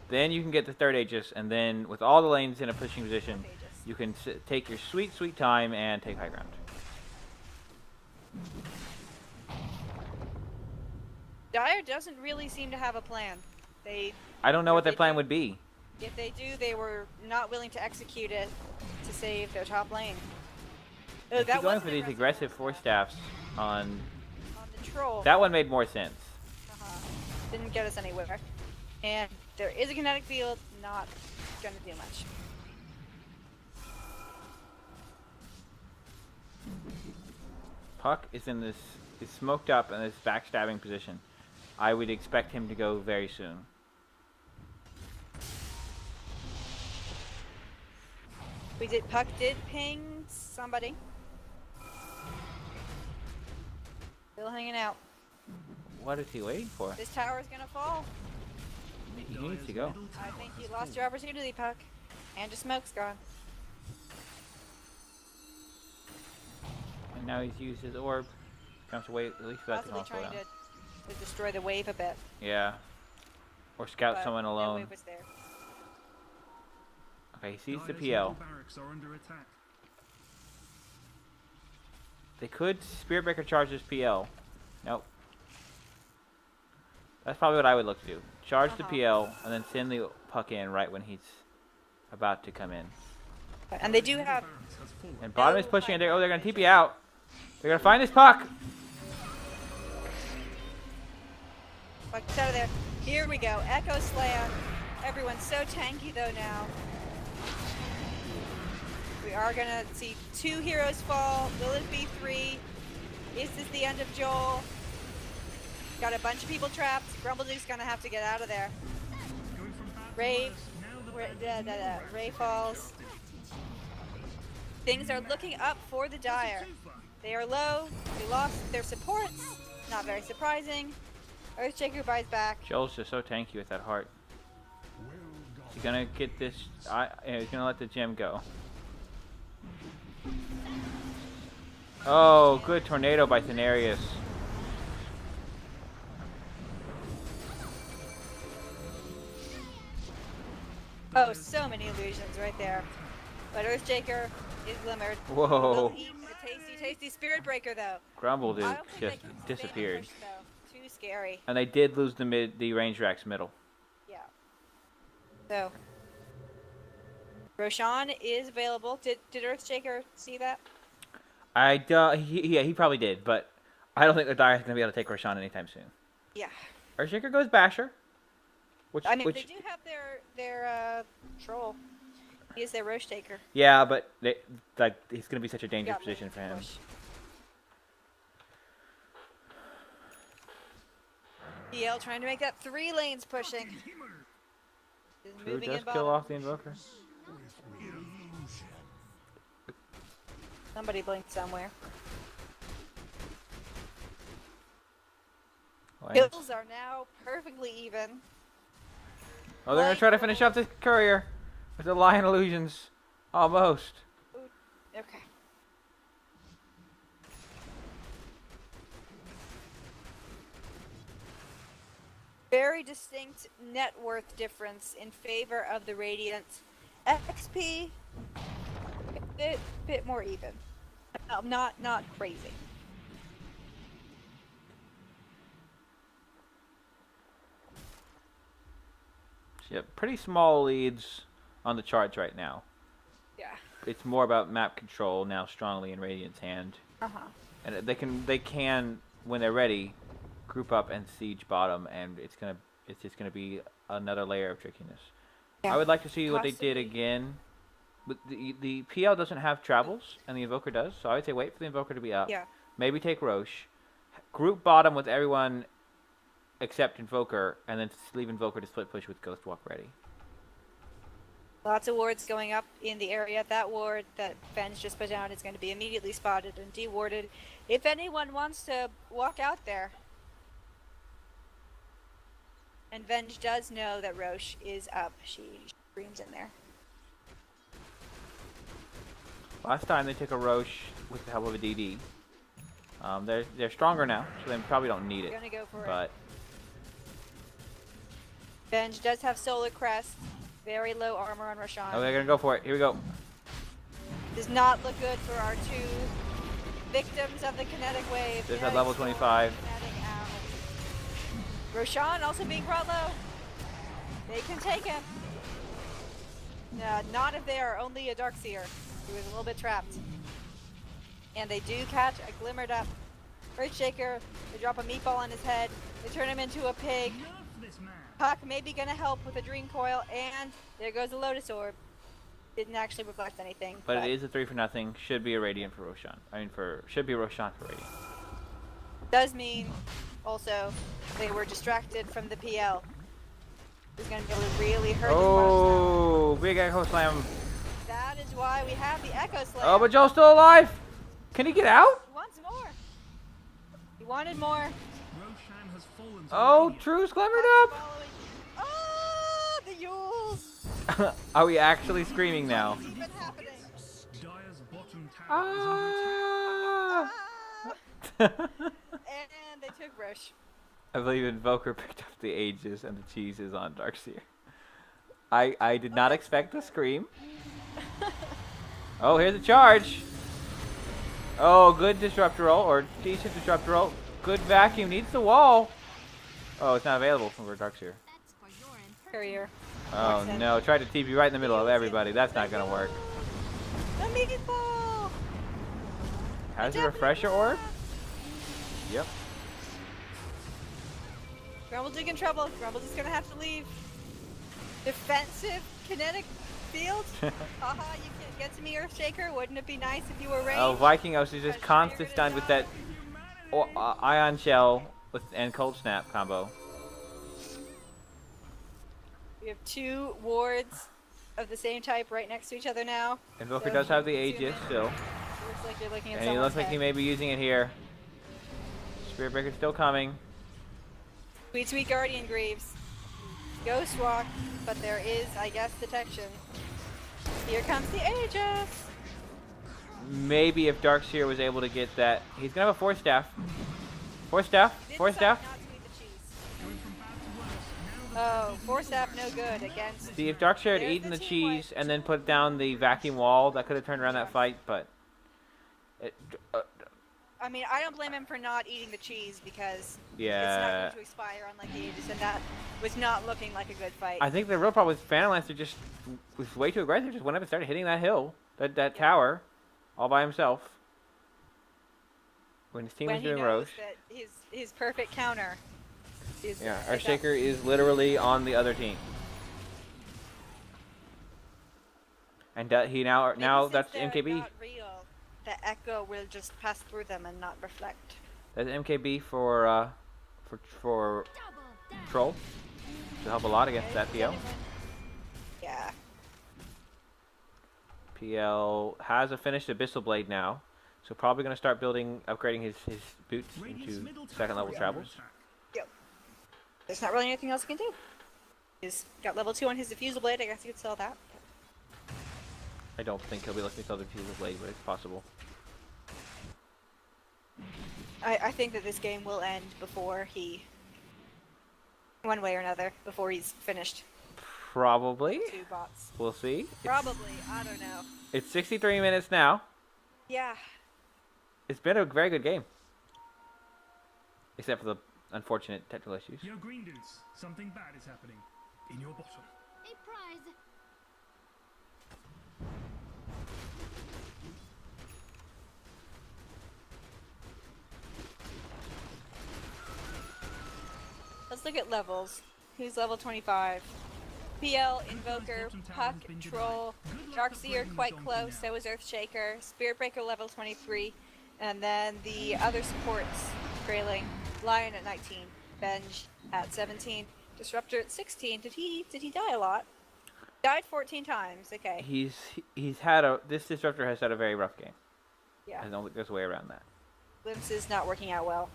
Then you can get the third Aegis, and then with all the lanes in a pushing position, Aegis. you can take your sweet, sweet time and take high ground. Dire doesn't really seem to have a plan. I don't know what If their they plan do- would be. If they do, they were not willing to execute it to save their top lane. Oh, If that you're going was for an these aggressive Force Staffs on on the troll. that one made more sense. Didn't get us anywhere. And there is a kinetic field, not gonna do much. Puck is smoked up in this backstabbing position. I would expect him to go very soon. Puck did ping somebody. Still hanging out. What is he waiting for? This tower is gonna fall. He needs to go. Middle I tower think you has lost fallen. your opportunity, Puck. And your smoke's gone. And now he's used his orb. Comes to wait at least for that to Possibly come slow trying down. to destroy the wave a bit. Yeah. Or scout but someone no alone. wave was there. Okay, he sees the Dire's PL. middle barracks are under attack. They could Spirit Breaker charge this PL. Nope. That's probably what I would look to do. Charge the PL and then send the puck in right when he's about to come in. And they do have. And bottom is pushing it. Oh, they're going to TP out. They're going to find this puck. Puck's out of there. Here we go. Echo Slam. Everyone's so tanky though now. We are going to see 2 heroes fall. Will it be 3? Is this the end of Joel? Got a bunch of people trapped. Grumbleduke's going to have to get out of there. Ray falls. Things are looking up for the Dire. They are low. They lost their supports. Not very surprising. Earthshaker buys back. Joel's just so tanky with that heart. He's going to get this. He's going to let the gem go. Oh, good tornado by Thenarius. Oh, so many illusions right there. But Earthshaker is glimmered. Whoa. Will eat a tasty, tasty Spirit Breaker though. Grumbleduke I don't think they just can sustain the disappeared. push, though. Too scary. And they did lose the range racks middle. Yeah. So. Roshan is available. Did Earthshaker see that? He probably did, but I don't think the Dire is going to be able to take Roshan anytime soon. Yeah. Earthshaker goes Basher. I mean, they do have their troll. He is their Roche taker. Yeah, but he's going to be such a dangerous Yeah, position for him. push. EL trying to make that 3 lanes pushing. Is True moving does in kill bottom. off the Invoker. Somebody blinked somewhere. Kills are now perfectly even. Oh, they're going to try to finish off this courier with the Lion Illusions. Almost. Okay. Very distinct net worth difference in favor of the Radiant. XP, bit more even. Not crazy. Yeah, pretty small leads on the charts right now. Yeah. It's more about map control now strongly in Radiant's hand. And they can when they're ready group up and siege bottom, and it's just gonna be another layer of trickiness. Yeah. I would like to see what they did Possibly. again. But the PL doesn't have travels and the Invoker does, so I would say wait for the Invoker to be up. Yeah. Maybe take Roche, group bottom with everyone except Invoker, and then leave Invoker to split push with Ghostwalk ready. Lots of wards going up in the area. That ward that Ben's just put down is going to be immediately spotted and dewarded. If anyone wants to walk out there. And Venge does know that Roche is up. She screams in there. Last time they took a Roche with the help of a DD. They're stronger now, so they probably don't need it. Gonna go for But it. Venge does have Solar Crest. Very low armor on Roshan. oh, they're gonna go for it. Here we go. Does not look good for our 2 victims of the kinetic wave. There's that Kinetic level storm, 25. kinetic owl. Roshan also being brought low. They can take him. Not if they are only a Darkseer. He was a little bit trapped. And they do catch a glimmered up Earthshaker. They drop a meatball on his head. They turn him into a pig. Puck maybe gonna help with a Dream Coil, and there goes a Lotus Orb. Didn't actually reflect anything. But it is a 3 for nothing. Should be a Radiant for Roshan. Should be a Roshan for Radiant. Does mean also they were distracted from the PL. It's gonna be able to really hurt the Oh, big Echo Slam. That is why we have the Echo Slam. Oh, but Joel's still alive. Can he get out? He wants more. He wanted more. Roshan has fallen to Oh, Radiant. True's glimmered Puck up. following. Ah, the Yules. Are we actually screaming now? What's even happening? Dire's bottom tower is under attack. Ah. And they took Roche. I believe Invoker picked up the Aegis and the cheeses on Darkseer. I did not expect the scream. Oh, here's a charge. Oh, good disruptor roll, or decent disruptor roll. Good vacuum, needs the wall. Oh, it's not available from Darkseer. Courier. Oh sense. no, tried to TP right in the middle of everybody. That's not gonna work. The meatball! Has The a refresher orb? Japanese Yep. Grumbledig in trouble. Grumbledig's gonna have to leave. Defensive kinetic field? Haha, you can't get to me, Earthshaker. Wouldn't it be nice if you were ranged? Oh, Vikingos is just constant stunned with that Ion Shell and Cold Snap combo. We have 2 wards of the same type right next to each other now. Invoker So does have the zoom in. Aegis still. Looks like you're looking at And he looks like he head. may be using it here. Spirit Breaker's still coming. Sweet Guardian Greaves. Ghost Walk, but there is, I guess, detection. Here comes the Aegis! Maybe if Darkseer was able to get that. He's gonna have a Force Staff. Force Staff? Did Force decide Staff? not to eat the cheese. Oh, Force Staff no good against... See, if Darkseer had There's eaten the the team wipe. cheese and then put down the vacuum wall, that could have turned around that fight, but... I mean, I don't blame him for not eating the cheese because it's not yeah. going to expire unlike the Aegis, and that was not looking like a good fight. I think the real problem with Phantom Lancer just was way too aggressive. Just went up and started hitting that hill, that tower, all by himself. When his team when was he doing knows Roche. that his perfect counter is... Yeah, like that. Earthshaker is literally on the other team. And he now Maybe since that's they're MKB. not real, the echo will just pass through them and not reflect. That's MKB for Troll. To help a lot against that PL. Yeah. PL has a finished Abyssal Blade now, so probably going to start upgrading his boots Radiant's into middle second level tower travels. is under attack. Yep. There's not really anything else he can do. He's got level 2 on his diffusal blade. I guess he could sell that. I don't think he'll be looking to sell the Abyssal Blade, but it's possible. I think that this game will end before he... one way or another, before he's finished. Probably. 2 bots. We'll see. Probably. I don't know. It's 63 minutes now. Yeah. It's been a very good game. Except for the unfortunate technical issues. Yo, green dudes, something bad is happening. In your bottom. A prize. Let's look at levels. Who's level 25? PL, Invoker, Puck, Troll, Darkseer quite close, so is Earthshaker, Spiritbreaker level 23, and then the other supports, Grayling, Lion at 19, Benj at 17, Disruptor at 16. Did he die a lot? Died 14 times, okay. He's had this disruptor has had a very rough game. Yeah. I don't think there's a way around that. Glimpse is not working out well.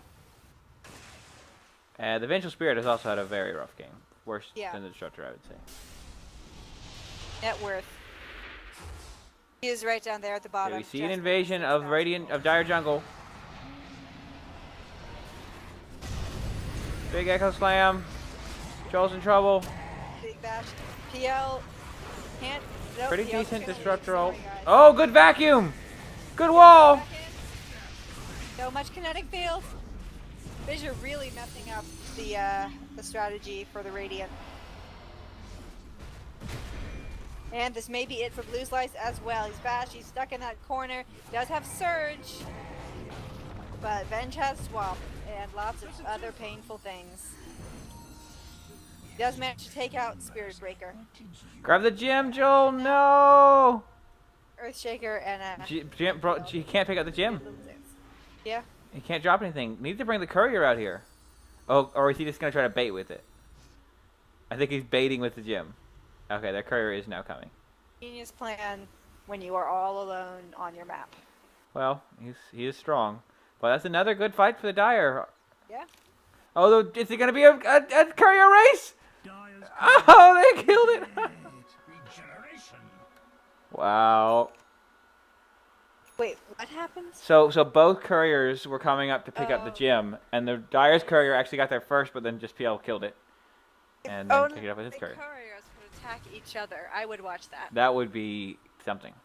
The Vengeful Spirit has also had a very rough game. Worse Yeah. than the disruptor, I would say. Net worth. He is right down there at the Yeah, bottom. we see an just invasion of 6,000. Dire Jungle. Big Echo Slam. Troll's in trouble. Big bash. PL can't. Nope, Pretty PL's decent gonna disruptor lose. roll. Sorry, guys. Oh, good vacuum. Good wall. Back in. So much kinetic field. Fissure really messing up the strategy for the Radiant. And this may be it for Blue Slice as well. He's bashed, he's stuck in that corner. He does have Surge, but Venge has Swap and lots of other painful things. He does manage to take out Spirit Breaker, Grab the gem, Joel. No. Earthshaker, and Gem, bro, you can't pick up the gem. yeah. He can't drop anything. Need to bring the courier out here. Oh, or is he just gonna try to bait with it? I think he's baiting with the gem. Okay, that courier is now coming. Genius plan when you are all alone on your map. Well, he is strong. But that's another good fight for the Dire. Yeah. Although, is it gonna be a courier race? Dyer's Oh, they killed it. Regeneration. Wow. Wait, what happens? So both couriers were coming up to pick up the Oh. gem, and the Dire's courier actually got there first, but then just PL killed it. And then picked it up with his the courier. couriers would attack each other. I would watch that. That would be something.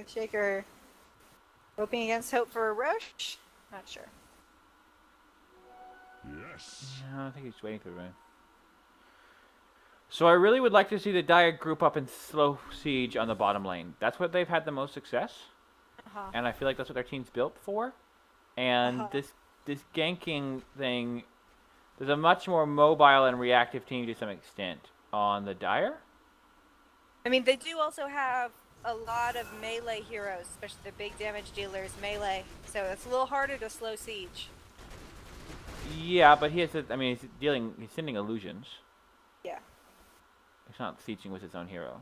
Earthshaker hoping against hope for a Roche? Not sure. Yes. No, I think he's waiting for the rune. So I really would like to see the Dire group up and slow siege on the bottom lane. That's what they've had the most success, and I feel like that's what their team's built for. And this ganking thing, there's a much more mobile and reactive team to some extent on the Dire. I mean, they do also have a lot of melee heroes, especially the big damage dealers melee. So it's a little harder to slow siege. Yeah, but he has to, I mean, he's sending illusions. Yeah. He's not sieging with his own hero.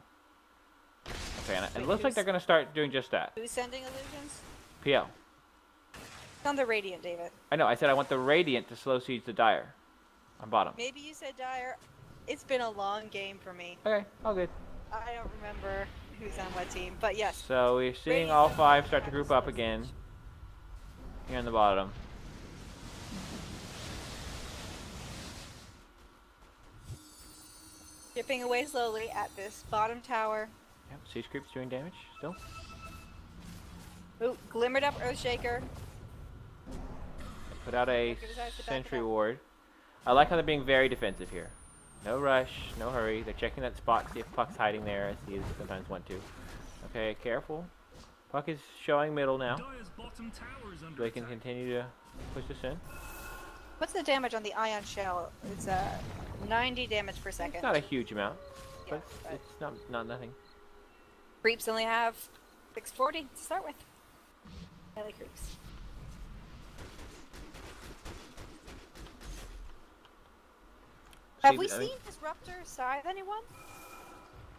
Okay, and it Wait, looks like they're going to start doing just that. Who's sending illusions? PL. It's on the Radiant, David. I know, I said I want the Radiant to slow siege the Dire on bottom. Maybe you said Dire. It's been a long game for me. Okay, all good. I don't remember who's on what team, but yes. So we're seeing all five start to group up again here on the bottom. Chipping away slowly at this bottom tower. Yep, siege creep's doing damage still. Ooh, glimmered up Earthshaker. Put out a Look at his eyes to back it sentry up. ward. I like how they're being very defensive here. No rush, no hurry. They're checking that spot, see if Puck's hiding there, as he sometimes want to. Okay, careful. Puck is showing middle now. Dire's bottom tower is under So they can attack. continue to push this in. What's the damage on the Ion Shell? It's 90 damage per second. It's not a huge amount, Yeah, but it's not nothing. Creeps only have 640 to start with. I like creeps. Have we seen Disruptor scythe anyone?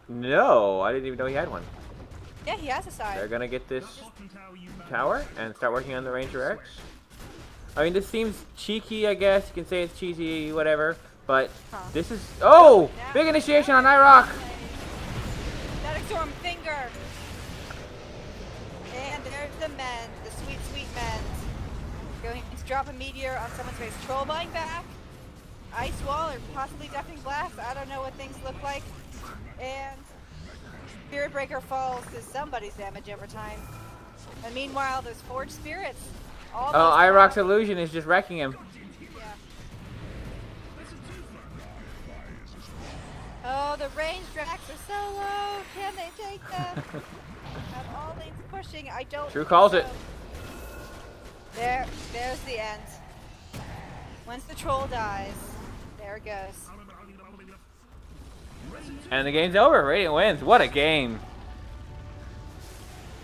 No, I didn't even know he had one. Yeah, he has a They're scythe. gonna get this That bottom tower you managed. tower and start working on the Ranger X. I mean, this seems cheeky, I guess. You can say it's cheesy, whatever. But this is... Oh! Big initiation on IROC! Static Storm Finger! And there's the men, the sweet, sweet men. Going to drop a meteor on someone's face. Trollbind back. Ice wall or possibly deafening blast. I don't know what things look like. And Spirit Breaker falls to somebody's damage over time. And meanwhile, there's Forged Spirits. All Oh, those IROC's illusion is just wrecking him. Yeah. Oh, the range tracks are so low. Can they take them? Have all lanes pushing. I don't. True calls think it. so. There's the end. Once the troll dies, there it goes. And the game's over. Radiant wins. What a game.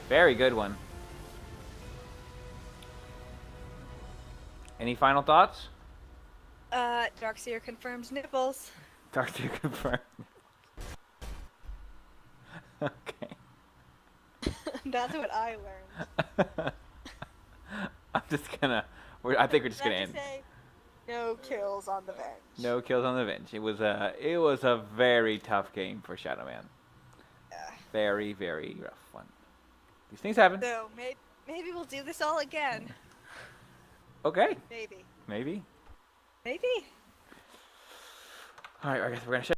Very good one. Any final thoughts? Darkseer confirms nipples. Darkseer confirmed. Okay. That's what I learned. I'm just gonna... I think we're just gonna Let's end. say no kills on the bench. No kills on the bench. It was a very tough game for Shadow Man. Yeah. Very, very rough one. These things happen. So maybe we'll do this all again. Okay. Maybe. Maybe. Maybe. Alright, I guess we're gonna shut